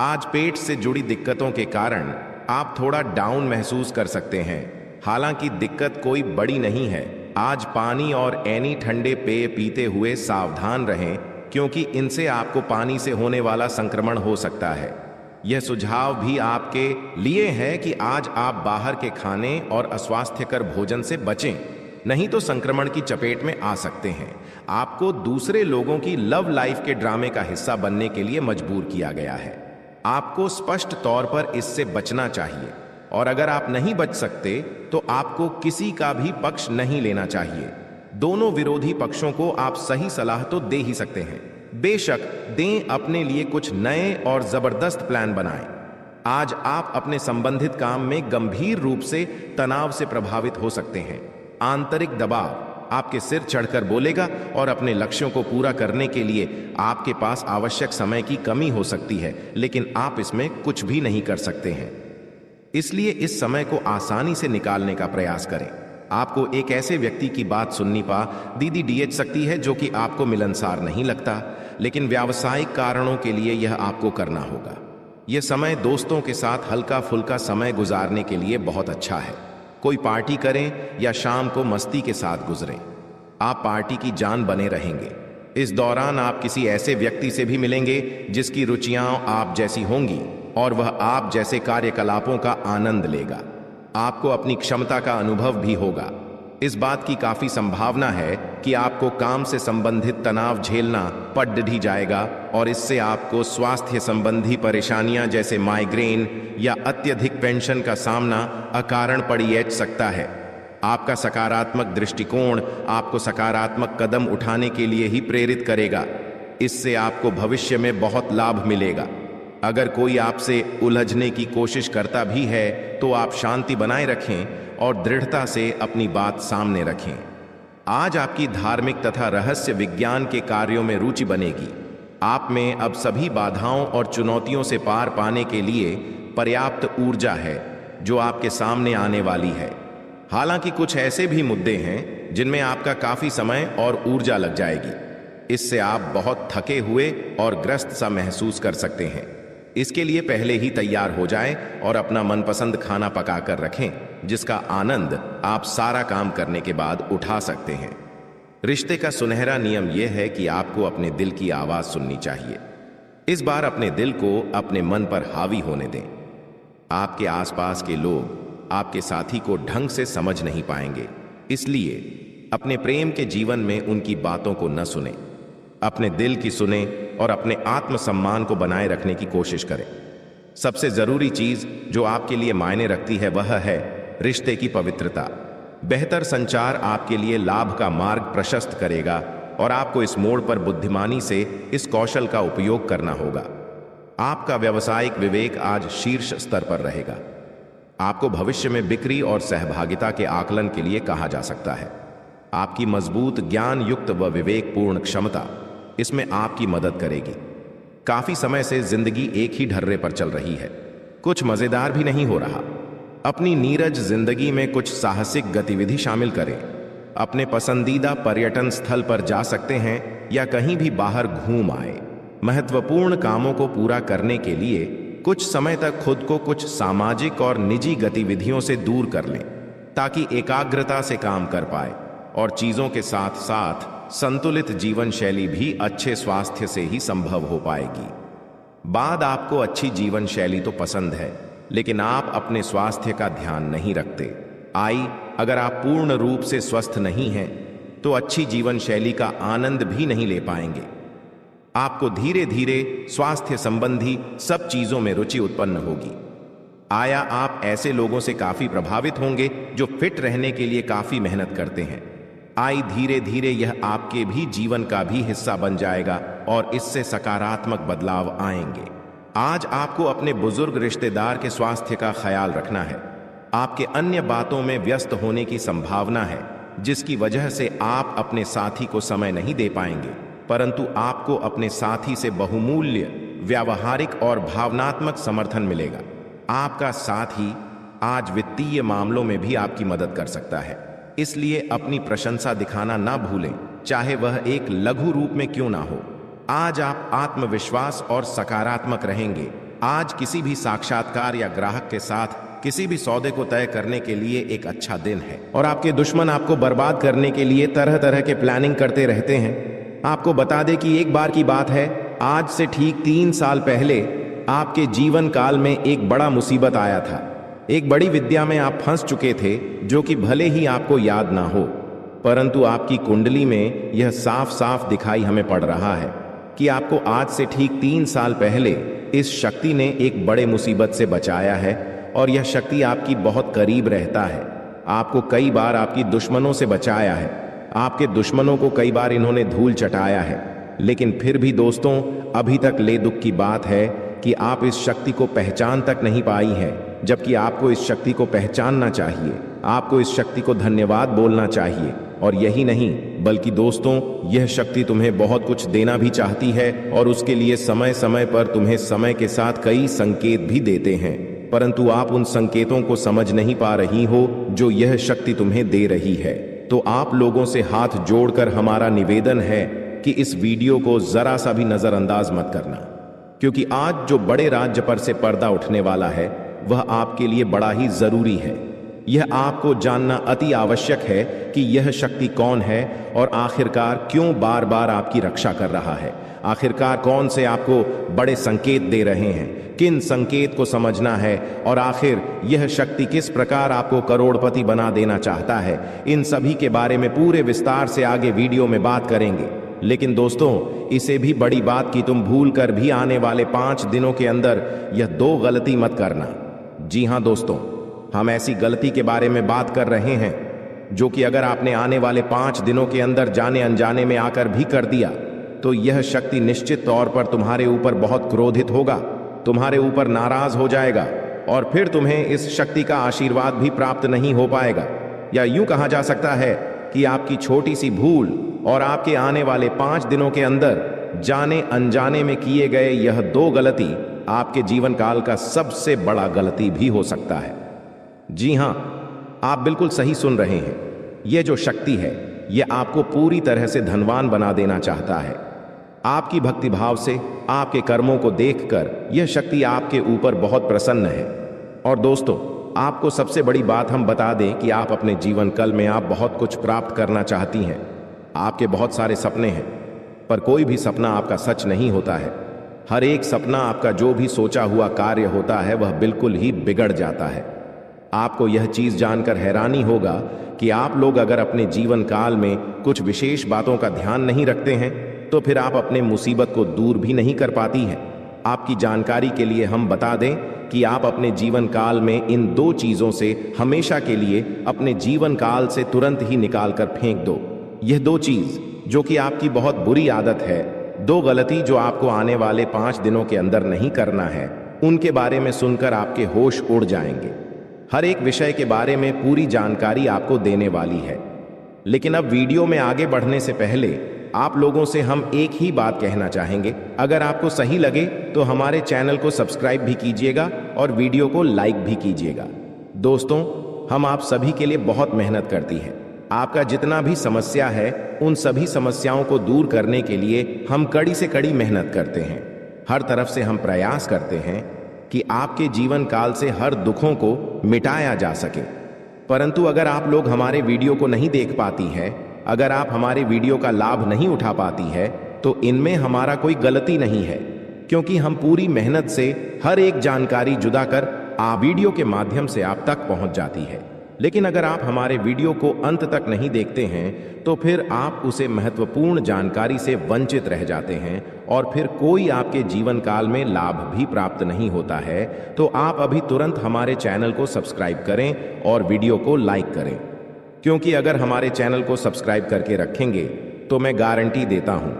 आज पेट से जुड़ी दिक्कतों के कारण आप थोड़ा डाउन महसूस कर सकते हैं। हालांकि दिक्कत कोई बड़ी नहीं है। आज पानी और एनी ठंडे पेय पीते हुए सावधान रहें, क्योंकि इनसे आपको पानी से होने वाला संक्रमण हो सकता है। यह सुझाव भी आपके लिए है कि आज आप बाहर के खाने और अस्वास्थ्यकर भोजन से बचें, नहीं तो संक्रमण की चपेट में आ सकते हैं। आपको दूसरे लोगों की लव लाइफ के ड्रामे का हिस्सा बनने के लिए मजबूर किया गया है। आपको स्पष्ट तौर पर इससे बचना चाहिए, और अगर आप नहीं बच सकते तो आपको किसी का भी पक्ष नहीं लेना चाहिए। दोनों विरोधी पक्षों को आप सही सलाह तो दे ही सकते हैं, बेशक दें। अपने लिए कुछ नए और जबरदस्त प्लान बनाएं। आज आप अपने संबंधित काम में गंभीर रूप से तनाव से प्रभावित हो सकते हैं। आंतरिक दबाव आपके सिर चढ़कर बोलेगा और अपने लक्ष्यों को पूरा करने के लिए आपके पास आवश्यक समय की कमी हो सकती है, लेकिन आप इसमें कुछ भी नहीं कर सकते हैं। इसलिए इस समय को आसानी से निकालने का प्रयास करें। आपको एक ऐसे व्यक्ति की बात सुननी दीदी डीएच सकती है जो कि आपको मिलनसार नहीं लगता, लेकिन व्यावसायिक कारणों के लिए यह आपको करना होगा। यह समय दोस्तों के साथ हल्का फुल्का समय गुजारने के लिए बहुत अच्छा है। कोई पार्टी करें या शाम को मस्ती के साथ गुजरें। आप पार्टी की जान बने रहेंगे। इस दौरान आप किसी ऐसे व्यक्ति से भी मिलेंगे जिसकी रुचियां आप जैसी होंगी और वह आप जैसे कार्यकलापों का आनंद लेगा। आपको अपनी क्षमता का अनुभव भी होगा। इस बात की काफी संभावना है कि आपको काम से संबंधित तनाव झेलना पड़ भी जाएगा और इससे आपको स्वास्थ्य संबंधी परेशानियां जैसे माइग्रेन या अत्यधिक पेंशन का सामना अकारण पड़ सकता है। आपका सकारात्मक दृष्टिकोण आपको सकारात्मक कदम उठाने के लिए ही प्रेरित करेगा। इससे आपको भविष्य में बहुत लाभ मिलेगा। अगर कोई आपसे उलझने की कोशिश करता भी है तो आप शांति बनाए रखें और दृढ़ता से अपनी बात सामने रखें। आज आपकी धार्मिक तथा रहस्य विज्ञान के कार्यों में रुचि बनेगी। आप में अब सभी बाधाओं और चुनौतियों से पार पाने के लिए पर्याप्त ऊर्जा है जो आपके सामने आने वाली है। हालांकि कुछ ऐसे भी मुद्दे हैं जिनमें आपका काफी समय और ऊर्जा लग जाएगी। इससे आप बहुत थके हुए और ग्रस्त सा महसूस कर सकते हैं। इसके लिए पहले ही तैयार हो जाएं और अपना मनपसंद खाना पका कर रखें, जिसका आनंद आप सारा काम करने के बाद उठा सकते हैं। रिश्ते का सुनहरा नियम यह है कि आपको अपने दिल की आवाज सुननी चाहिए। इस बार अपने दिल को अपने मन पर हावी होने दें। आपके आसपास के लोग आपके साथी को ढंग से समझ नहीं पाएंगे, इसलिए अपने प्रेम के जीवन में उनकी बातों को न सुने। अपने दिल की सुने और अपने आत्मसम्मान को बनाए रखने की कोशिश करें। सबसे जरूरी चीज जो आपके लिए मायने रखती है वह है रिश्ते की पवित्रता। बेहतर संचार आपके लिए लाभ का मार्ग प्रशस्त करेगा और आपको इस मोड़ पर बुद्धिमानी से इस कौशल का उपयोग करना होगा। आपका व्यावसायिक विवेक आज शीर्ष स्तर पर रहेगा। आपको भविष्य में बिक्री और सहभागिता के आकलन के लिए कहा जा सकता है। आपकी मजबूत ज्ञान युक्त व विवेकपूर्ण क्षमता इसमें आपकी मदद करेगी। काफी समय से जिंदगी एक ही ढर्रे पर चल रही है, कुछ मजेदार भी नहीं हो रहा। अपनी नीरज जिंदगी में कुछ साहसिक गतिविधि शामिल करें। अपने पसंदीदा पर्यटन स्थल पर जा सकते हैं या कहीं भी बाहर घूम आए। महत्वपूर्ण कामों को पूरा करने के लिए कुछ समय तक खुद को कुछ सामाजिक और निजी गतिविधियों से दूर कर लें, ताकि एकाग्रता से काम कर पाए और चीजों के साथ साथ संतुलित जीवन शैली भी अच्छे स्वास्थ्य से ही संभव हो पाएगी। बात आपको अच्छी जीवन शैली तो पसंद है, लेकिन आप अपने स्वास्थ्य का ध्यान नहीं रखते। अगर आप पूर्ण रूप से स्वस्थ नहीं हैं, तो अच्छी जीवन शैली का आनंद भी नहीं ले पाएंगे। आपको धीरे धीरे स्वास्थ्य संबंधी सब चीजों में रुचि उत्पन्न होगी। आप ऐसे लोगों से काफी प्रभावित होंगे जो फिट रहने के लिए काफी मेहनत करते हैं। धीरे धीरे यह आपके भी जीवन का भी हिस्सा बन जाएगा और इससे सकारात्मक बदलाव आएंगे। आज आपको अपने बुजुर्ग रिश्तेदार के स्वास्थ्य का ख्याल रखना है। आपके अन्य बातों में व्यस्त होने की संभावना है, जिसकी वजह से आप अपने साथी को समय नहीं दे पाएंगे, परंतु आपको अपने साथी से बहुमूल्य व्यावहारिक और भावनात्मक समर्थन मिलेगा। आपका साथी आज वित्तीय मामलों में भी आपकी मदद कर सकता है, इसलिए अपनी प्रशंसा दिखाना ना भूलें, चाहे वह एक लघु रूप में क्यों ना हो। आज आप आत्मविश्वास और सकारात्मक रहेंगे। आज किसी भी साक्षात्कार या ग्राहक के साथ किसी भी सौदे को तय करने के लिए एक अच्छा दिन है। और आपके दुश्मन आपको बर्बाद करने के लिए तरह तरह के प्लानिंग करते रहते हैं। आपको बता दें कि एक बार की बात है, आज से ठीक 3 साल पहले आपके जीवन काल में एक बड़ा मुसीबत आया था। एक बड़ी विद्या में आप फंस चुके थे, जो कि भले ही आपको याद ना हो, परंतु आपकी कुंडली में यह साफ साफ दिखाई हमें पड़ रहा है कि आपको आज से ठीक 3 साल पहले इस शक्ति ने एक बड़े मुसीबत से बचाया है, और यह शक्ति आपकी बहुत करीब रहता है। आपको कई बार आपकी दुश्मनों से बचाया है। आपके दुश्मनों को कई बार इन्होंने धूल चटाया है, लेकिन फिर भी दोस्तों, अभी तक ले दुख की बात है कि आप इस शक्ति को पहचान तक नहीं पाई है, जबकि आपको इस शक्ति को पहचानना चाहिए। आपको इस शक्ति को धन्यवाद बोलना चाहिए। और यही नहीं, बल्कि दोस्तों, यह शक्ति तुम्हें बहुत कुछ देना भी चाहती है, और उसके लिए समय समय पर तुम्हें समय के साथ कई संकेत भी देते हैं, परंतु आप उन संकेतों को समझ नहीं पा रही हो जो यह शक्ति तुम्हें दे रही है। तो आप लोगों से हाथ जोड़कर हमारा निवेदन है कि इस वीडियो को जरा सा भी नजरअंदाज मत करना, क्योंकि आज जो बड़े राज्य पर से पर्दा उठने वाला है, वह आपके लिए बड़ा ही जरूरी है। यह आपको जानना अति आवश्यक है कि यह शक्ति कौन है और आखिरकार क्यों बार बार आपकी रक्षा कर रहा है। आखिरकार कौन से आपको बड़े संकेत दे रहे हैं, किन संकेत को समझना है, और आखिर यह शक्ति किस प्रकार आपको करोड़पति बना देना चाहता है। इन सभी के बारे में पूरे विस्तार से आगे वीडियो में बात करेंगे। लेकिन दोस्तों, इसे भी बड़ी बात कि तुम भूल कर भी आने वाले 5 दिनों के अंदर यह 2 गलती मत करना। जी हाँ दोस्तों, हम ऐसी गलती के बारे में बात कर रहे हैं जो कि अगर आपने आने वाले 5 दिनों के अंदर जाने अनजाने में आकर भी कर दिया, तो यह शक्ति निश्चित तौर पर तुम्हारे ऊपर बहुत क्रोधित होगा, तुम्हारे ऊपर नाराज हो जाएगा, और फिर तुम्हें इस शक्ति का आशीर्वाद भी प्राप्त नहीं हो पाएगा। या यूं कहा जा सकता है कि आपकी छोटी सी भूल और आपके आने वाले 5 दिनों के अंदर जाने अनजाने में किए गए यह 2 गलती आपके जीवन काल का सबसे बड़ा गलती भी हो सकता है। जी हां, आप बिल्कुल सही सुन रहे हैं। यह जो शक्ति है, यह आपको पूरी तरह से धनवान बना देना चाहता है। आपकी भक्तिभाव से, आपके कर्मों को देखकर यह शक्ति आपके ऊपर बहुत प्रसन्न है। और दोस्तों, आपको सबसे बड़ी बात हम बता दें कि आप अपने जीवन काल में आप बहुत कुछ प्राप्त करना चाहती हैं। आपके बहुत सारे सपने हैं, पर कोई भी सपना आपका सच नहीं होता है। हर एक सपना, आपका जो भी सोचा हुआ कार्य होता है, वह बिल्कुल ही बिगड़ जाता है। आपको यह चीज जानकर हैरानी होगा कि आप लोग अगर अपने जीवन काल में कुछ विशेष बातों का ध्यान नहीं रखते हैं, तो फिर आप अपने मुसीबत को दूर भी नहीं कर पाती हैं। आपकी जानकारी के लिए हम बता दें कि आप अपने जीवन काल में इन 2 चीजों से हमेशा के लिए अपने जीवन काल से तुरंत ही निकाल कर फेंक दो। यह 2 चीज जो कि आपकी बहुत बुरी आदत है, 2 गलती जो आपको आने वाले 5 दिनों के अंदर नहीं करना है, उनके बारे में सुनकर आपके होश उड़ जाएंगे। हर एक विषय के बारे में पूरी जानकारी आपको देने वाली है। लेकिन अब वीडियो में आगे बढ़ने से पहले आप लोगों से हम एक ही बात कहना चाहेंगे। अगर आपको सही लगे तो हमारे चैनल को सब्सक्राइब भी कीजिएगा और वीडियो को लाइक भी कीजिएगा। दोस्तों, हम आप सभी के लिए बहुत मेहनत करती हैं। आपका जितना भी समस्या है, उन सभी समस्याओं को दूर करने के लिए हम कड़ी से कड़ी मेहनत करते हैं। हर तरफ से हम प्रयास करते हैं कि आपके जीवन काल से हर दुखों को मिटाया जा सके। परंतु अगर आप लोग हमारे वीडियो को नहीं देख पाती हैं, अगर आप हमारे वीडियो का लाभ नहीं उठा पाती है तो इनमें हमारा कोई गलती नहीं है, क्योंकि हम पूरी मेहनत से हर एक जानकारी जुदा कर वीडियो के माध्यम से आप तक पहुंच जाती है। लेकिन अगर आप हमारे वीडियो को अंत तक नहीं देखते हैं तो फिर आप उसे महत्वपूर्ण जानकारी से वंचित रह जाते हैं और फिर कोई आपके जीवन काल में लाभ भी प्राप्त नहीं होता है। तो आप अभी तुरंत हमारे चैनल को सब्सक्राइब करें और वीडियो को लाइक करें, क्योंकि अगर हमारे चैनल को सब्सक्राइब करके रखेंगे तो मैं गारंटी देता हूं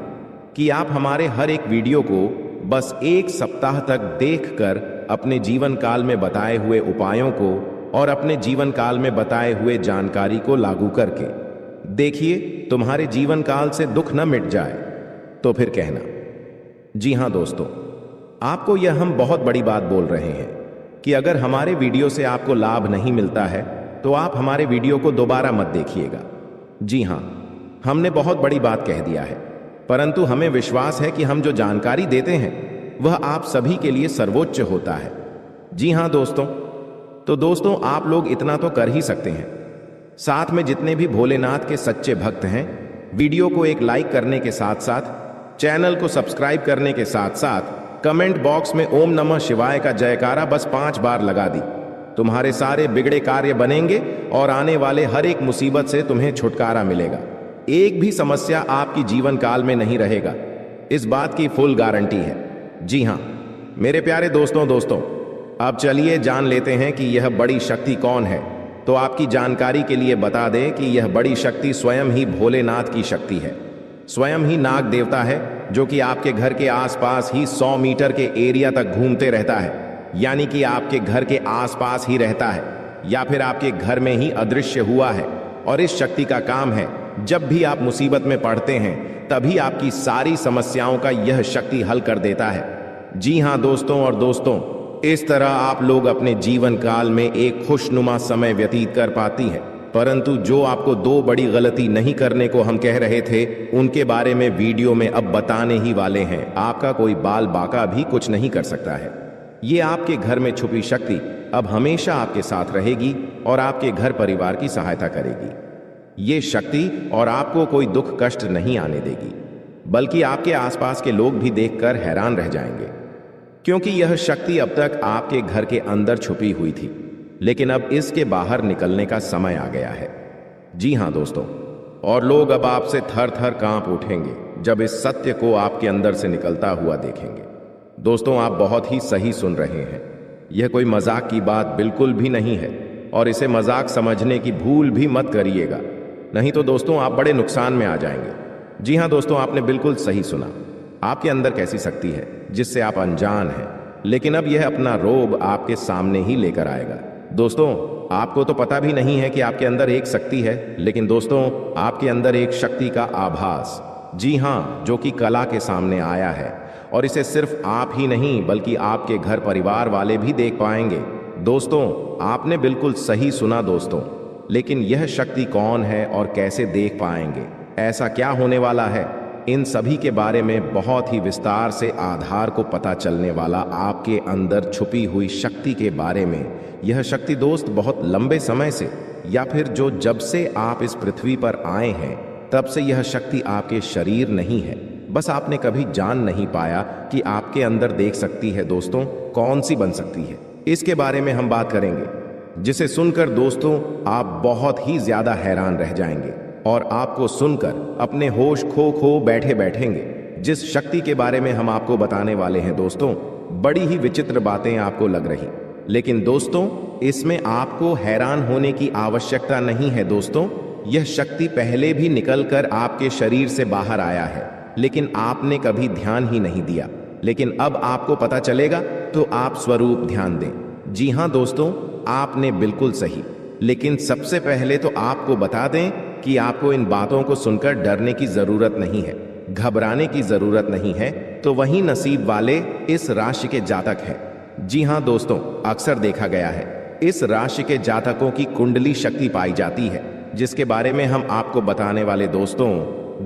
कि आप हमारे हर एक वीडियो को बस 1 सप्ताह तक देखकर अपने जीवन काल में बताए हुए उपायों को और अपने जीवन काल में बताए हुए जानकारी को लागू करके देखिए, तुम्हारे जीवन काल से दुख न मिट जाए तो फिर कहना। जी हां दोस्तों, आपको यह हम बहुत बड़ी बात बोल रहे हैं कि अगर हमारे वीडियो से आपको लाभ नहीं मिलता है तो आप हमारे वीडियो को दोबारा मत देखिएगा। जी हां, हमने बहुत बड़ी बात कह दिया है, परंतु हमें विश्वास है कि हम जो जानकारी देते हैं वह आप सभी के लिए सर्वोच्च होता है। जी हां दोस्तों, तो दोस्तों आप लोग इतना तो कर ही सकते हैं, साथ में जितने भी भोलेनाथ के सच्चे भक्त हैं, वीडियो को एक लाइक करने के साथ साथ चैनल को सब्सक्राइब करने के साथ साथ कमेंट बॉक्स में ओम नमः शिवाय का जयकारा बस 5 बार लगा दी। तुम्हारे सारे बिगड़े कार्य बनेंगे और आने वाले हर एक मुसीबत से तुम्हें छुटकारा मिलेगा। एक भी समस्या आपकी जीवन काल में नहीं रहेगा, इस बात की फुल गारंटी है। जी हां मेरे प्यारे दोस्तों, अब चलिए जान लेते हैं कि यह बड़ी शक्ति कौन है। तो आपकी जानकारी के लिए बता दें कि यह बड़ी शक्ति स्वयं ही भोलेनाथ की शक्ति है। स्वयं ही नाग देवता है, जो कि आपके घर के आसपास ही 100 मीटर के एरिया तक घूमते रहता है, यानी कि आपके घर के आसपास ही रहता है या फिर आपके घर में ही अदृश्य हुआ है। और इस शक्ति का काम है, जब भी आप मुसीबत में पड़ते हैं तभी आपकी सारी समस्याओं का यह शक्ति हल कर देता है। जी हां दोस्तों, इस तरह आप लोग अपने जीवन काल में एक खुशनुमा समय व्यतीत कर पाती हैं। परंतु जो आपको 2 बड़ी गलती नहीं करने को हम कह रहे थे, उनके बारे में वीडियो में अब बताने ही वाले हैं। आपका कोई बाल बाका भी कुछ नहीं कर सकता है। ये आपके घर में छुपी शक्ति अब हमेशा आपके साथ रहेगी और आपके घर परिवार की सहायता करेगी। ये शक्ति और आपको कोई दुख कष्ट नहीं आने देगी, बल्कि आपके आसपास के लोग भी देखकर हैरान रह जाएंगे, क्योंकि यह शक्ति अब तक आपके घर के अंदर छुपी हुई थी, लेकिन अब इसके बाहर निकलने का समय आ गया है। जी हां दोस्तों, और लोग अब आपसे थर थर कांप उठेंगे जब इस सत्य को आपके अंदर से निकलता हुआ देखेंगे। दोस्तों आप बहुत ही सही सुन रहे हैं, यह कोई मजाक की बात बिल्कुल भी नहीं है और इसे मजाक समझने की भूल भी मत करिएगा, नहीं तो दोस्तों आप बड़े नुकसान में आ जाएंगे। जी हां दोस्तों, आपने बिल्कुल सही सुना। आपके अंदर कैसी शक्ति है जिससे आप अनजान हैं, लेकिन अब यह अपना रोब आपके सामने ही लेकर आएगा। दोस्तों आपको तो पता भी नहीं है कि आपके अंदर एक शक्ति है, लेकिन दोस्तों आपके अंदर एक शक्ति का आभास, जी हां, जो कि कला के सामने आया है और इसे सिर्फ आप ही नहीं बल्कि आपके घर परिवार वाले भी देख पाएंगे। दोस्तों आपने बिल्कुल सही सुना दोस्तों, लेकिन यह शक्ति कौन है और कैसे देख पाएंगे, ऐसा क्या होने वाला है, इन सभी के बारे में बहुत ही विस्तार से आधार को पता चलने वाला आपके अंदर छुपी हुई शक्ति के बारे में। यह शक्ति दोस्त बहुत लंबे समय से या फिर जब से आप इस पृथ्वी पर आए हैं तब से यह शक्ति आपके शरीर नहीं है, बस आपने कभी जान नहीं पाया कि आपके अंदर देख सकती है। दोस्तों कौन सी बन सकती है, इसके बारे में हम बात करेंगे, जिसे सुनकर दोस्तों आप बहुत ही ज्यादा हैरान रह जाएंगे और आपको सुनकर अपने होश खो बैठे बैठेंगे। जिस शक्ति के बारे में हम आपको बताने वाले हैं दोस्तों, बड़ी ही विचित्र बातें आपको लग रही, लेकिन दोस्तों इसमें आपको हैरान होने की आवश्यकता नहीं है। दोस्तों यह शक्ति पहले भी निकलकर आपके शरीर से बाहर आया है, लेकिन आपने कभी ध्यान ही नहीं दिया, लेकिन अब आपको पता चलेगा तो आप स्वरूप ध्यान दें। जी हां दोस्तों, आपने बिल्कुल सही, लेकिन सबसे पहले तो आपको बता दें कि आपको इन बातों को सुनकर डरने की जरूरत नहीं है, घबराने की जरूरत नहीं है। तो वही नसीब वाले इस राशि के जातक हैं। जी हां दोस्तों, अक्सर देखा गया है इस राशि के जातकों की कुंडली शक्ति पाई जाती है, जिसके बारे में हम आपको बताने वाले दोस्तों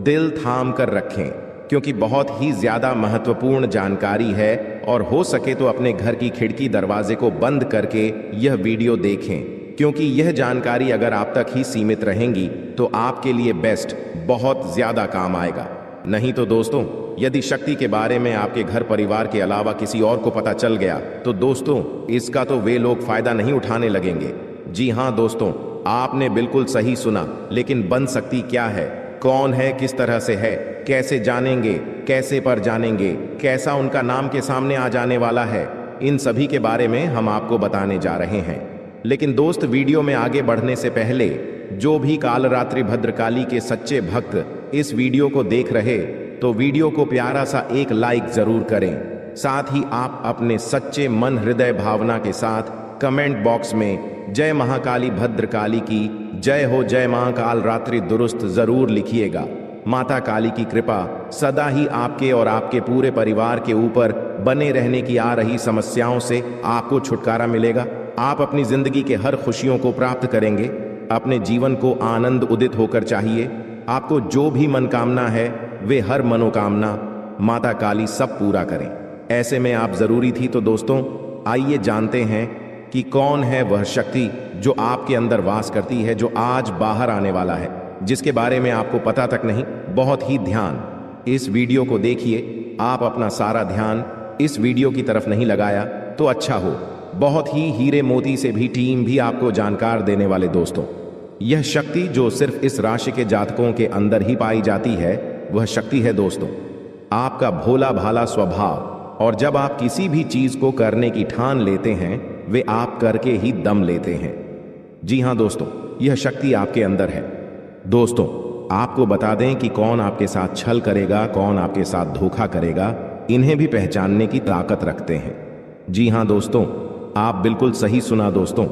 दिल थाम कर रखें, क्योंकि बहुत ही ज्यादा महत्वपूर्ण जानकारी है और हो सके तो अपने घर की खिड़की दरवाजे को बंद करके यह वीडियो देखें, क्योंकि यह जानकारी अगर आप तक ही सीमित रहेंगी तो आपके लिए बेस्ट बहुत ज्यादा काम आएगा। नहीं तो दोस्तों, यदि शक्ति के बारे में आपके घर परिवार के अलावा किसी और को पता चल गया तो दोस्तों इसका तो वे लोग फायदा नहीं उठाने लगेंगे। जी हाँ दोस्तों, आपने बिल्कुल सही सुना। लेकिन बन सकती क्या है, कौन है, किस तरह से है, कैसे जानेंगे, कैसे पर जानेंगे, कैसा उनका नाम के सामने आ जाने वाला है, इन सभी के बारे में हम आपको बताने जा रहे हैं। लेकिन दोस्त, वीडियो में आगे बढ़ने से पहले जो भी कालरात्रि भद्रकाली के सच्चे भक्त इस वीडियो को देख रहे तो वीडियो को प्यारा सा एक लाइक जरूर करें। साथ ही आप अपने सच्चे मन हृदय भावना के साथ कमेंट बॉक्स में जय महाकाली भद्रकाली की जय हो, जय महाकाल रात्रि दुरुस्त जरूर लिखिएगा। माता काली की कृपा सदा ही आपके और आपके पूरे परिवार के ऊपर बने रहने की आ रही समस्याओं से आपको छुटकारा मिलेगा। आप अपनी जिंदगी के हर खुशियों को प्राप्त करेंगे। अपने जीवन को आनंद उदित होकर चाहिए। आपको जो भी मनोकामना है वे हर मनोकामना माता काली सब पूरा करें। ऐसे में आप जरूरी थी। तो दोस्तों आइए जानते हैं कि कौन है वह शक्ति जो आपके अंदर वास करती है, जो आज बाहर आने वाला है, जिसके बारे में आपको पता तक नहीं। बहुत ही ध्यान इस वीडियो को देखिए। आप अपना सारा ध्यान इस वीडियो की तरफ नहीं लगाया तो अच्छा हो। बहुत ही हीरे मोती से भी टीम भी आपको जानकार देने वाले दोस्तों, यह शक्ति जो सिर्फ इस राशि के जातकों के अंदर ही पाई जाती है वह शक्ति है दोस्तों आपका भोला भाला स्वभाव। और जब आप किसी भी चीज को करने की ठान लेते हैं वे आप करके ही दम लेते हैं। जी हाँ दोस्तों, यह शक्ति आपके अंदर है। दोस्तों आपको बता दें कि कौन आपके साथ छल करेगा, कौन आपके साथ धोखा करेगा, इन्हें भी पहचानने की ताकत रखते हैं। जी हाँ दोस्तों, आप बिल्कुल सही सुना दोस्तों।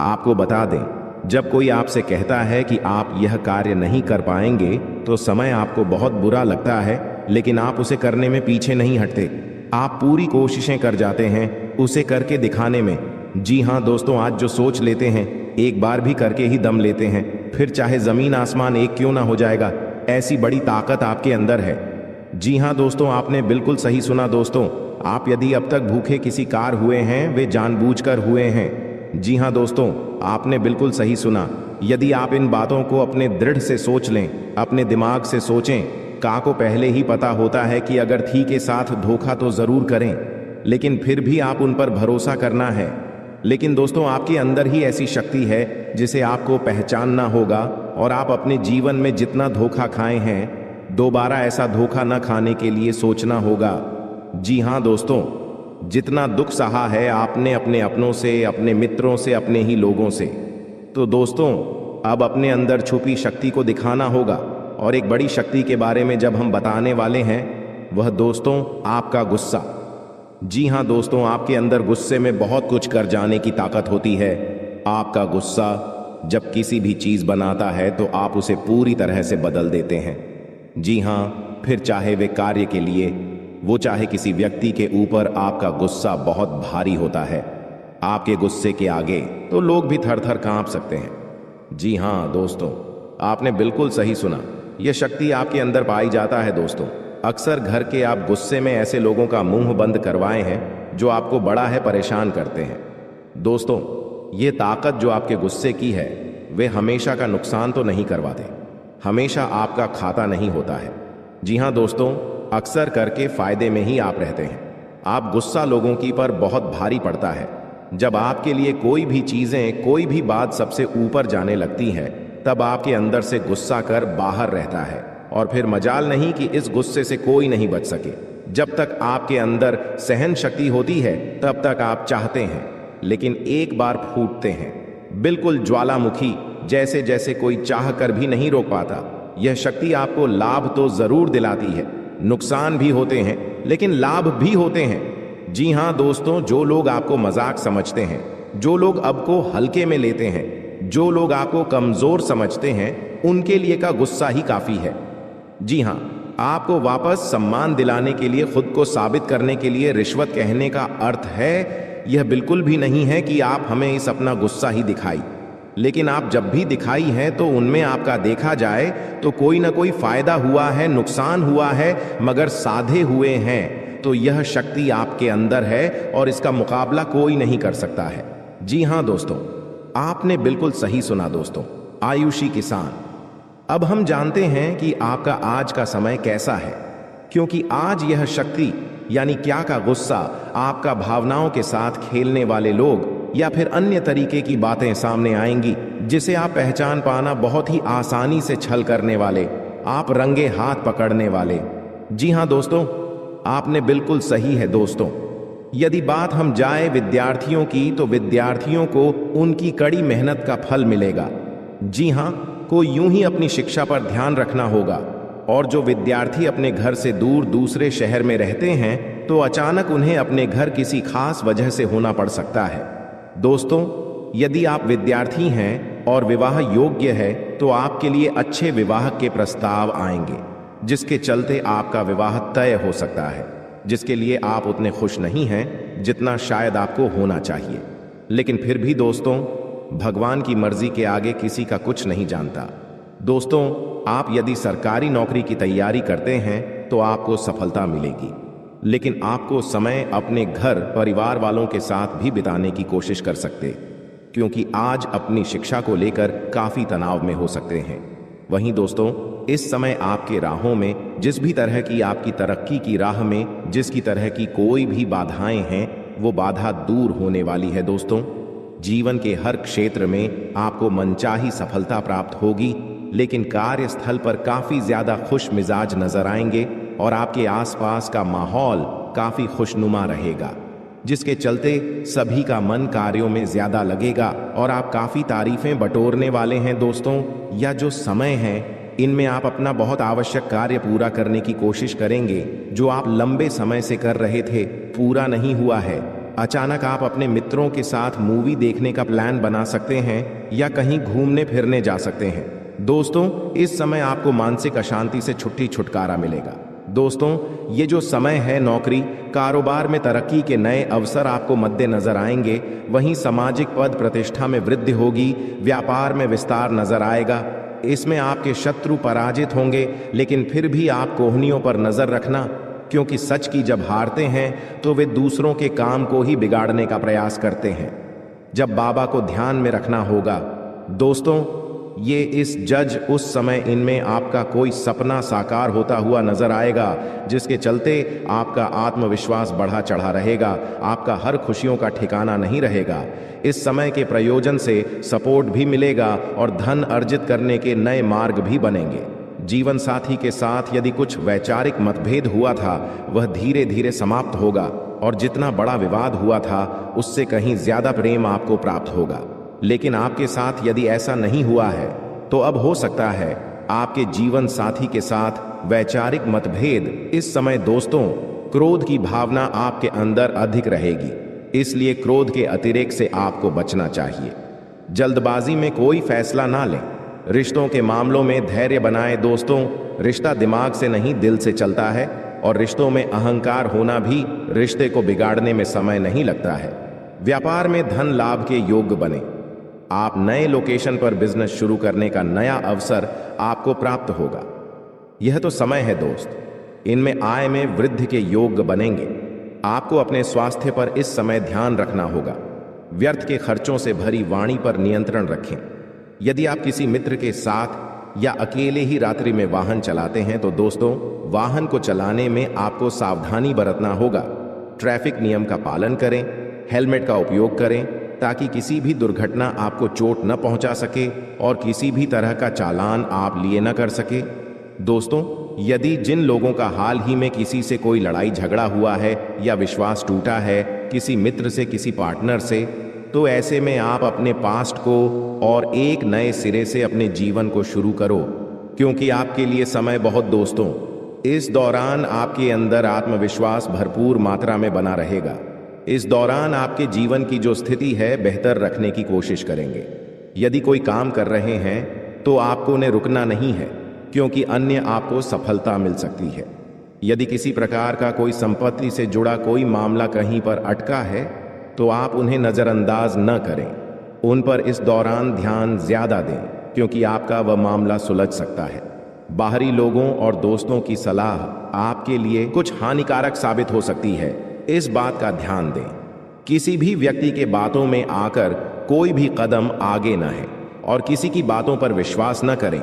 आपको बता दें, जब कोई आपसे कहता है कि आप यह कार्य नहीं कर पाएंगे तो समय आपको बहुत बुरा लगता है, लेकिन आप उसे करने में पीछे नहीं हटते। आप पूरी कोशिशें कर जाते हैं उसे करके दिखाने में। जी हाँ दोस्तों, आज जो सोच लेते हैं एक बार भी करके ही दम लेते हैं, फिर चाहे जमीन आसमान एक क्यों ना हो जाएगा, ऐसी बड़ी ताकत आपके अंदर है। जी हाँ दोस्तों, आपने बिल्कुल सही सुना दोस्तों। आप यदि अब तक भूखे किसी कार हुए हैं वे जानबूझकर हुए हैं। जी हाँ दोस्तों, आपने बिल्कुल सही सुना। यदि आप इन बातों को अपने दृढ़ से सोच लें, अपने दिमाग से सोचें, का को पहले ही पता होता है कि अगर थी के साथ धोखा तो जरूर करें, लेकिन फिर भी आप उन पर भरोसा करना है। लेकिन दोस्तों आपके अंदर ही ऐसी शक्ति है जिसे आपको पहचानना होगा और आप अपने जीवन में जितना धोखा खाए हैं दोबारा ऐसा धोखा न खाने के लिए सोचना होगा। जी हाँ दोस्तों, जितना दुख सहा है आपने अपने अपनों से, अपने मित्रों से, अपने ही लोगों से, तो दोस्तों अब अपने अंदर छुपी शक्ति को दिखाना होगा। और एक बड़ी शक्ति के बारे में जब हम बताने वाले हैं वह दोस्तों आपका गुस्सा। जी हाँ दोस्तों, आपके अंदर गुस्से में बहुत कुछ कर जाने की ताकत होती है। आपका गुस्सा जब किसी भी चीज बनाता है तो आप उसे पूरी तरह से बदल देते हैं। जी हाँ, फिर चाहे वे कार्य के लिए, वो चाहे किसी व्यक्ति के ऊपर, आपका गुस्सा बहुत भारी होता है। आपके गुस्से के आगे तो लोग भी थर थर कांप सकते हैं। जी हाँ दोस्तों, आपने बिल्कुल सही सुना। यह शक्ति आपके अंदर पाई जाता है दोस्तों। अक्सर घर के आप गुस्से में ऐसे लोगों का मुंह बंद करवाए हैं जो आपको बड़ा है परेशान करते हैं। दोस्तों ये ताकत जो आपके गुस्से की है वे हमेशा का नुकसान तो नहीं करवाते, हमेशा आपका खाता नहीं होता है। जी हाँ दोस्तों, अक्सर करके फायदे में ही आप रहते हैं। आप गुस्सा लोगों की पर बहुत भारी पड़ता है। जब आपके लिए कोई भी चीजें, कोई भी बात सबसे ऊपर जाने लगती है तब आपके अंदर से गुस्सा कर बाहर रहता है और फिर मजाल नहीं कि इस गुस्से से कोई नहीं बच सके। जब तक आपके अंदर सहन शक्ति होती है तब तक आप चाहते हैं, लेकिन एक बार फूटते हैं, बिल्कुल ज्वालामुखी जैसे जैसे कोई चाह कर भी नहीं रोक पाता। यह शक्ति आपको लाभ तो जरूर दिलाती है, नुकसान भी होते हैं लेकिन लाभ भी होते हैं। जी हाँ दोस्तों, जो लोग आपको मजाक समझते हैं, जो लोग अब को हल्के में लेते हैं, जो लोग आपको कमजोर समझते हैं, उनके लिए का गुस्सा ही काफी है। जी हाँ, आपको वापस सम्मान दिलाने के लिए, खुद को साबित करने के लिए रिश्वत कहने का अर्थ है यह बिल्कुल भी नहीं है कि आप हमें इस अपना गुस्सा ही दिखाई। लेकिन आप जब भी दिखाई है तो उनमें आपका देखा जाए तो कोई ना कोई फायदा हुआ है, नुकसान हुआ है, मगर साधे हुए हैं। तो यह शक्ति आपके अंदर है और इसका मुकाबला कोई नहीं कर सकता है। जी हाँ दोस्तों, आपने बिल्कुल सही सुना दोस्तों, आयुषी किसान। अब हम जानते हैं कि आपका आज का समय कैसा है, क्योंकि आज यह शक्ति यानी क्या का गुस्सा, आपका भावनाओं के साथ खेलने वाले लोग या फिर अन्य तरीके की बातें सामने आएंगी जिसे आप पहचान पाना बहुत ही आसानी से छल करने वाले, आप रंगे हाथ पकड़ने वाले। जी हां दोस्तों, आपने बिल्कुल सही है दोस्तों। यदि बात हम जाए विद्यार्थियों की, तो विद्यार्थियों को उनकी कड़ी मेहनत का फल मिलेगा। जी हां, को यूं ही अपनी शिक्षा पर ध्यान रखना होगा। और जो विद्यार्थी अपने घर से दूर दूसरे शहर में रहते हैं, तो अचानक उन्हें अपने घर किसी खास वजह से होना पड़ सकता है। दोस्तों, यदि आप विद्यार्थी हैं और विवाह योग्य है, तो आपके लिए अच्छे विवाह के प्रस्ताव आएंगे, जिसके चलते आपका विवाह तय हो सकता है, जिसके लिए आप उतने खुश नहीं हैं जितना शायद आपको होना चाहिए। लेकिन फिर भी दोस्तों, भगवान की मर्जी के आगे किसी का कुछ नहीं जानता। दोस्तों, आप यदि सरकारी नौकरी की तैयारी करते हैं तो आपको सफलता मिलेगी, लेकिन आपको समय अपने घर परिवार वालों के साथ भी बिताने की कोशिश कर सकते, क्योंकि आज अपनी शिक्षा को लेकर काफी तनाव में हो सकते हैं। वहीं दोस्तों, इस समय आपके राहों में जिस भी तरह की आपकी तरक्की की राह में जिसकी तरह की कोई भी बाधाएं हैं, वो बाधा दूर होने वाली है दोस्तों। जीवन के हर क्षेत्र में आपको मनचाही सफलता प्राप्त होगी, लेकिन कार्यस्थल पर काफी ज्यादा खुश मिजाज नजर आएंगे और आपके आसपास का माहौल काफी खुशनुमा रहेगा, जिसके चलते सभी का मन कार्यों में ज्यादा लगेगा और आप काफी तारीफें बटोरने वाले हैं दोस्तों। या जो समय है, इनमें आप अपना बहुत आवश्यक कार्य पूरा करने की कोशिश करेंगे जो आप लंबे समय से कर रहे थे, पूरा नहीं हुआ है। अचानक आप अपने मित्रों के साथ मूवी देखने का प्लान बना सकते हैं या कहीं घूमने फिरने जा सकते हैं। दोस्तों, इस समय आपको मानसिक अशांति से छुटकारा मिलेगा। दोस्तों, ये जो समय है, नौकरी कारोबार में तरक्की के नए अवसर आपको मद्देनजर आएंगे। वहीं सामाजिक पद प्रतिष्ठा में वृद्धि होगी, व्यापार में विस्तार नजर आएगा। इसमें आपके शत्रु पराजित होंगे, लेकिन फिर भी आप कोहनियों पर नजर रखना, क्योंकि सच की जब हारते हैं तो वे दूसरों के काम को ही बिगाड़ने का प्रयास करते हैं। जब बाबा को ध्यान में रखना होगा। दोस्तों, ये इस जज उस समय इनमें आपका कोई सपना साकार होता हुआ नजर आएगा, जिसके चलते आपका आत्मविश्वास बढ़ा चढ़ा रहेगा, आपका हर खुशियों का ठिकाना नहीं रहेगा। इस समय के प्रयोजन से सपोर्ट भी मिलेगा और धन अर्जित करने के नए मार्ग भी बनेंगे। जीवन साथी के साथ यदि कुछ वैचारिक मतभेद हुआ था, वह धीरे धीरे समाप्त होगा और जितना बड़ा विवाद हुआ था, उससे कहीं ज्यादा प्रेम आपको प्राप्त होगा। लेकिन आपके साथ यदि ऐसा नहीं हुआ है, तो अब हो सकता है आपके जीवन साथी के साथ वैचारिक मतभेद। इस समय दोस्तों, क्रोध की भावना आपके अंदर अधिक रहेगी, इसलिए क्रोध के अतिरेक से आपको बचना चाहिए। जल्दबाजी में कोई फैसला ना लें। रिश्तों के मामलों में धैर्य बनाएं दोस्तों। रिश्ता दिमाग से नहीं, दिल से चलता है, और रिश्तों में अहंकार होना भी रिश्ते को बिगाड़ने में समय नहीं लगता है। व्यापार में धन लाभ के योग्य बने। आप नए लोकेशन पर बिजनेस शुरू करने का नया अवसर आपको प्राप्त होगा। यह तो समय है दोस्त, इनमें आय में वृद्धि के योग्य बनेंगे। आपको अपने स्वास्थ्य पर इस समय ध्यान रखना होगा। व्यर्थ के खर्चों से भरी वाणी पर नियंत्रण रखें। यदि आप किसी मित्र के साथ या अकेले ही रात्रि में वाहन चलाते हैं, तो दोस्तों, वाहन को चलाने में आपको सावधानी बरतना होगा। ट्रैफिक नियम का पालन करें, हेलमेट का उपयोग करें, ताकि किसी भी दुर्घटना आपको चोट न पहुंचा सके और किसी भी तरह का चालान आप लिए न कर सके। दोस्तों, यदि जिन लोगों का हाल ही में किसी से कोई लड़ाई झगड़ा हुआ है या विश्वास टूटा है, किसी मित्र से, किसी पार्टनर से, तो ऐसे में आप अपने पास्ट को और एक नए सिरे से अपने जीवन को शुरू करो, क्योंकि आपके लिए समय बहुत दोस्तों, इस दौरान आपके अंदर आत्मविश्वास भरपूर मात्रा में बना रहेगा। इस दौरान आपके जीवन की जो स्थिति है, बेहतर रखने की कोशिश करेंगे। यदि कोई काम कर रहे हैं तो आपको उन्हें रुकना नहीं है, क्योंकि अन्य आपको सफलता मिल सकती है। यदि किसी प्रकार का कोई संपत्ति से जुड़ा कोई मामला कहीं पर अटका है, तो आप उन्हें नजरअंदाज न करें। उन पर इस दौरान ध्यान ज्यादा दें, क्योंकि आपका वह मामला सुलझ सकता है। बाहरी लोगों और दोस्तों की सलाह आपके लिए कुछ हानिकारक साबित हो सकती है, इस बात का ध्यान दें। किसी भी व्यक्ति के बातों में आकर कोई भी कदम आगे न है और किसी की बातों पर विश्वास न करें।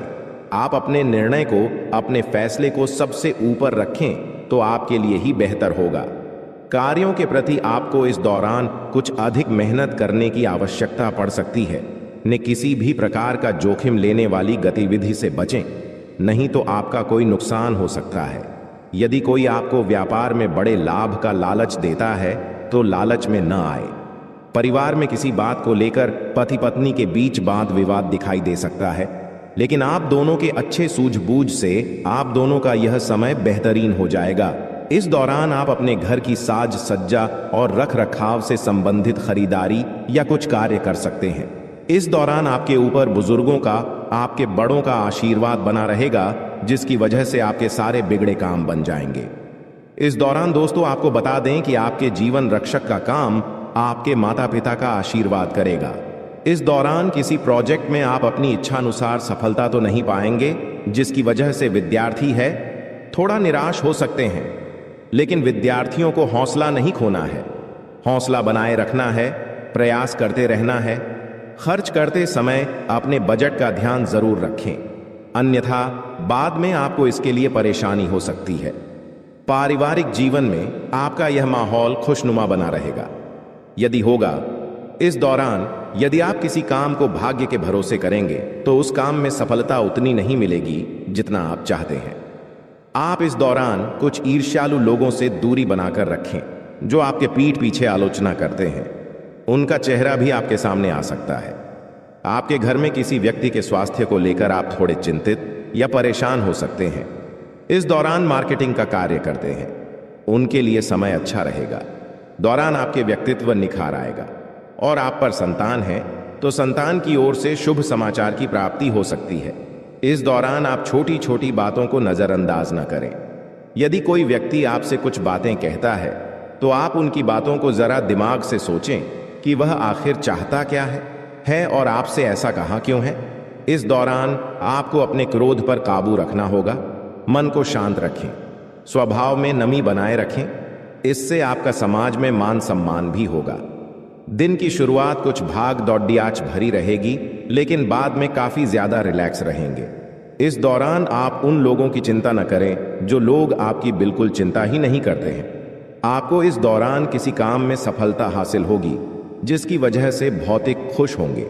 आप अपने निर्णय को, अपने फैसले को सबसे ऊपर रखें तो आपके लिए ही बेहतर होगा। कार्यों के प्रति आपको इस दौरान कुछ अधिक मेहनत करने की आवश्यकता पड़ सकती है। ने किसी भी प्रकार का जोखिम लेने वाली गतिविधि से बचें, नहीं तो आपका कोई नुकसान हो सकता है। यदि कोई आपको व्यापार में बड़े लाभ का लालच देता है तो लालच में न आए। परिवार में किसी बात को लेकर पति पत्नी के बीच वाद विवाद दिखाई दे सकता है, लेकिन आप दोनों के अच्छे सूझबूझ से आप दोनों का यह समय बेहतरीन हो जाएगा। इस दौरान आप अपने घर की साज सज्जा और रख रखाव से संबंधित खरीदारी या कुछ कार्य कर सकते हैं। इस दौरान आपके ऊपर बुजुर्गों का, आपके बड़ों का आशीर्वाद बना रहेगा, जिसकी वजह से आपके सारे बिगड़े काम बन जाएंगे। इस दौरान दोस्तों आपको बता दें कि आपके जीवन रक्षक का काम आपके माता पिता का आशीर्वाद करेगा। इस दौरान किसी प्रोजेक्ट में आप अपनी इच्छानुसार सफलता तो नहीं पाएंगे, जिसकी वजह से विद्यार्थी है थोड़ा निराश हो सकते हैं, लेकिन विद्यार्थियों को हौसला नहीं खोना है। हौसला बनाए रखना है, प्रयास करते रहना है। खर्च करते समय अपने बजट का ध्यान जरूर रखें, अन्यथा बाद में आपको इसके लिए परेशानी हो सकती है। पारिवारिक जीवन में आपका यह माहौल खुशनुमा बना रहेगा। यदि होगा, इस दौरान यदि आप किसी काम को भाग्य के भरोसे करेंगे तो उस काम में सफलता उतनी नहीं मिलेगी जितना आप चाहते हैं। आप इस दौरान कुछ ईर्ष्यालु लोगों से दूरी बनाकर रखें, जो आपके पीठ पीछे आलोचना करते हैं। उनका चेहरा भी आपके सामने आ सकता है। आपके घर में किसी व्यक्ति के स्वास्थ्य को लेकर आप थोड़े चिंतित या परेशान हो सकते हैं। इस दौरान मार्केटिंग का कार्य करते हैं, उनके लिए समय अच्छा रहेगा। दौरान आपके व्यक्तित्व निखार आएगा। और आप पर संतान है तो संतान की ओर से शुभ समाचार की प्राप्ति हो सकती है। इस दौरान आप छोटी छोटी बातों को नजरअंदाज न करें। यदि कोई व्यक्ति आपसे कुछ बातें कहता है तो आप उनकी बातों को जरा दिमाग से सोचें कि वह आखिर चाहता क्या है और आपसे ऐसा कहा क्यों है। इस दौरान आपको अपने क्रोध पर काबू रखना होगा। मन को शांत रखें, स्वभाव में नमी बनाए रखें, इससे आपका समाज में मान सम्मान भी होगा। दिन की शुरुआत कुछ भाग दौड़ियाच भरी रहेगी, लेकिन बाद में काफी ज्यादा रिलैक्स रहेंगे। इस दौरान आप उन लोगों की चिंता न करें जो लोग आपकी बिल्कुल चिंता ही नहीं करते हैं। आपको इस दौरान किसी काम में सफलता हासिल होगी, जिसकी वजह से भौतिक खुश होंगे।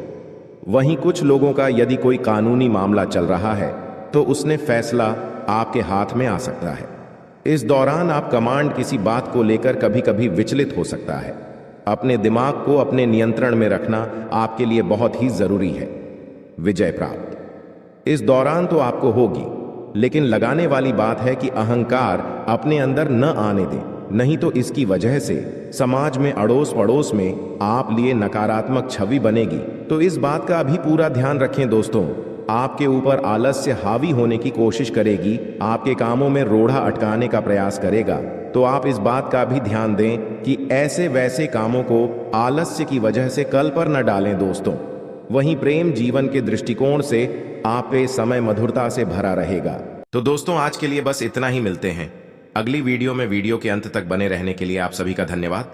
वहीं कुछ लोगों का यदि कोई कानूनी मामला चल रहा है तो उसने फैसला आपके हाथ में आ सकता है। इस दौरान आप कमांड किसी बात को लेकर कभी कभी विचलित हो सकता है। अपने दिमाग को अपने नियंत्रण में रखना आपके लिए बहुत ही जरूरी है। विजय प्राप्त इस दौरान तो आपको होगी, लेकिन लगाने वाली बात है कि अहंकार अपने अंदर न आने दें, नहीं तो इसकी वजह से समाज में अड़ोस पड़ोस में आप लिए नकारात्मक छवि बनेगी। तो इस बात का भी पूरा ध्यान रखें दोस्तों। आपके ऊपर आलस्य हावी होने की कोशिश करेगी, आपके कामों में रोड़ा अटकाने का प्रयास करेगा। तो आप इस बात का भी ध्यान दें कि ऐसे वैसे कामों को आलस्य की वजह से कल पर न डालें दोस्तों। वहीं प्रेम जीवन के दृष्टिकोण से आप पे समय मधुरता से भरा रहेगा। तो दोस्तों आज के लिए बस इतना ही। मिलते हैं अगली वीडियो में। वीडियो के अंत तक बने रहने के लिए आप सभी का धन्यवाद।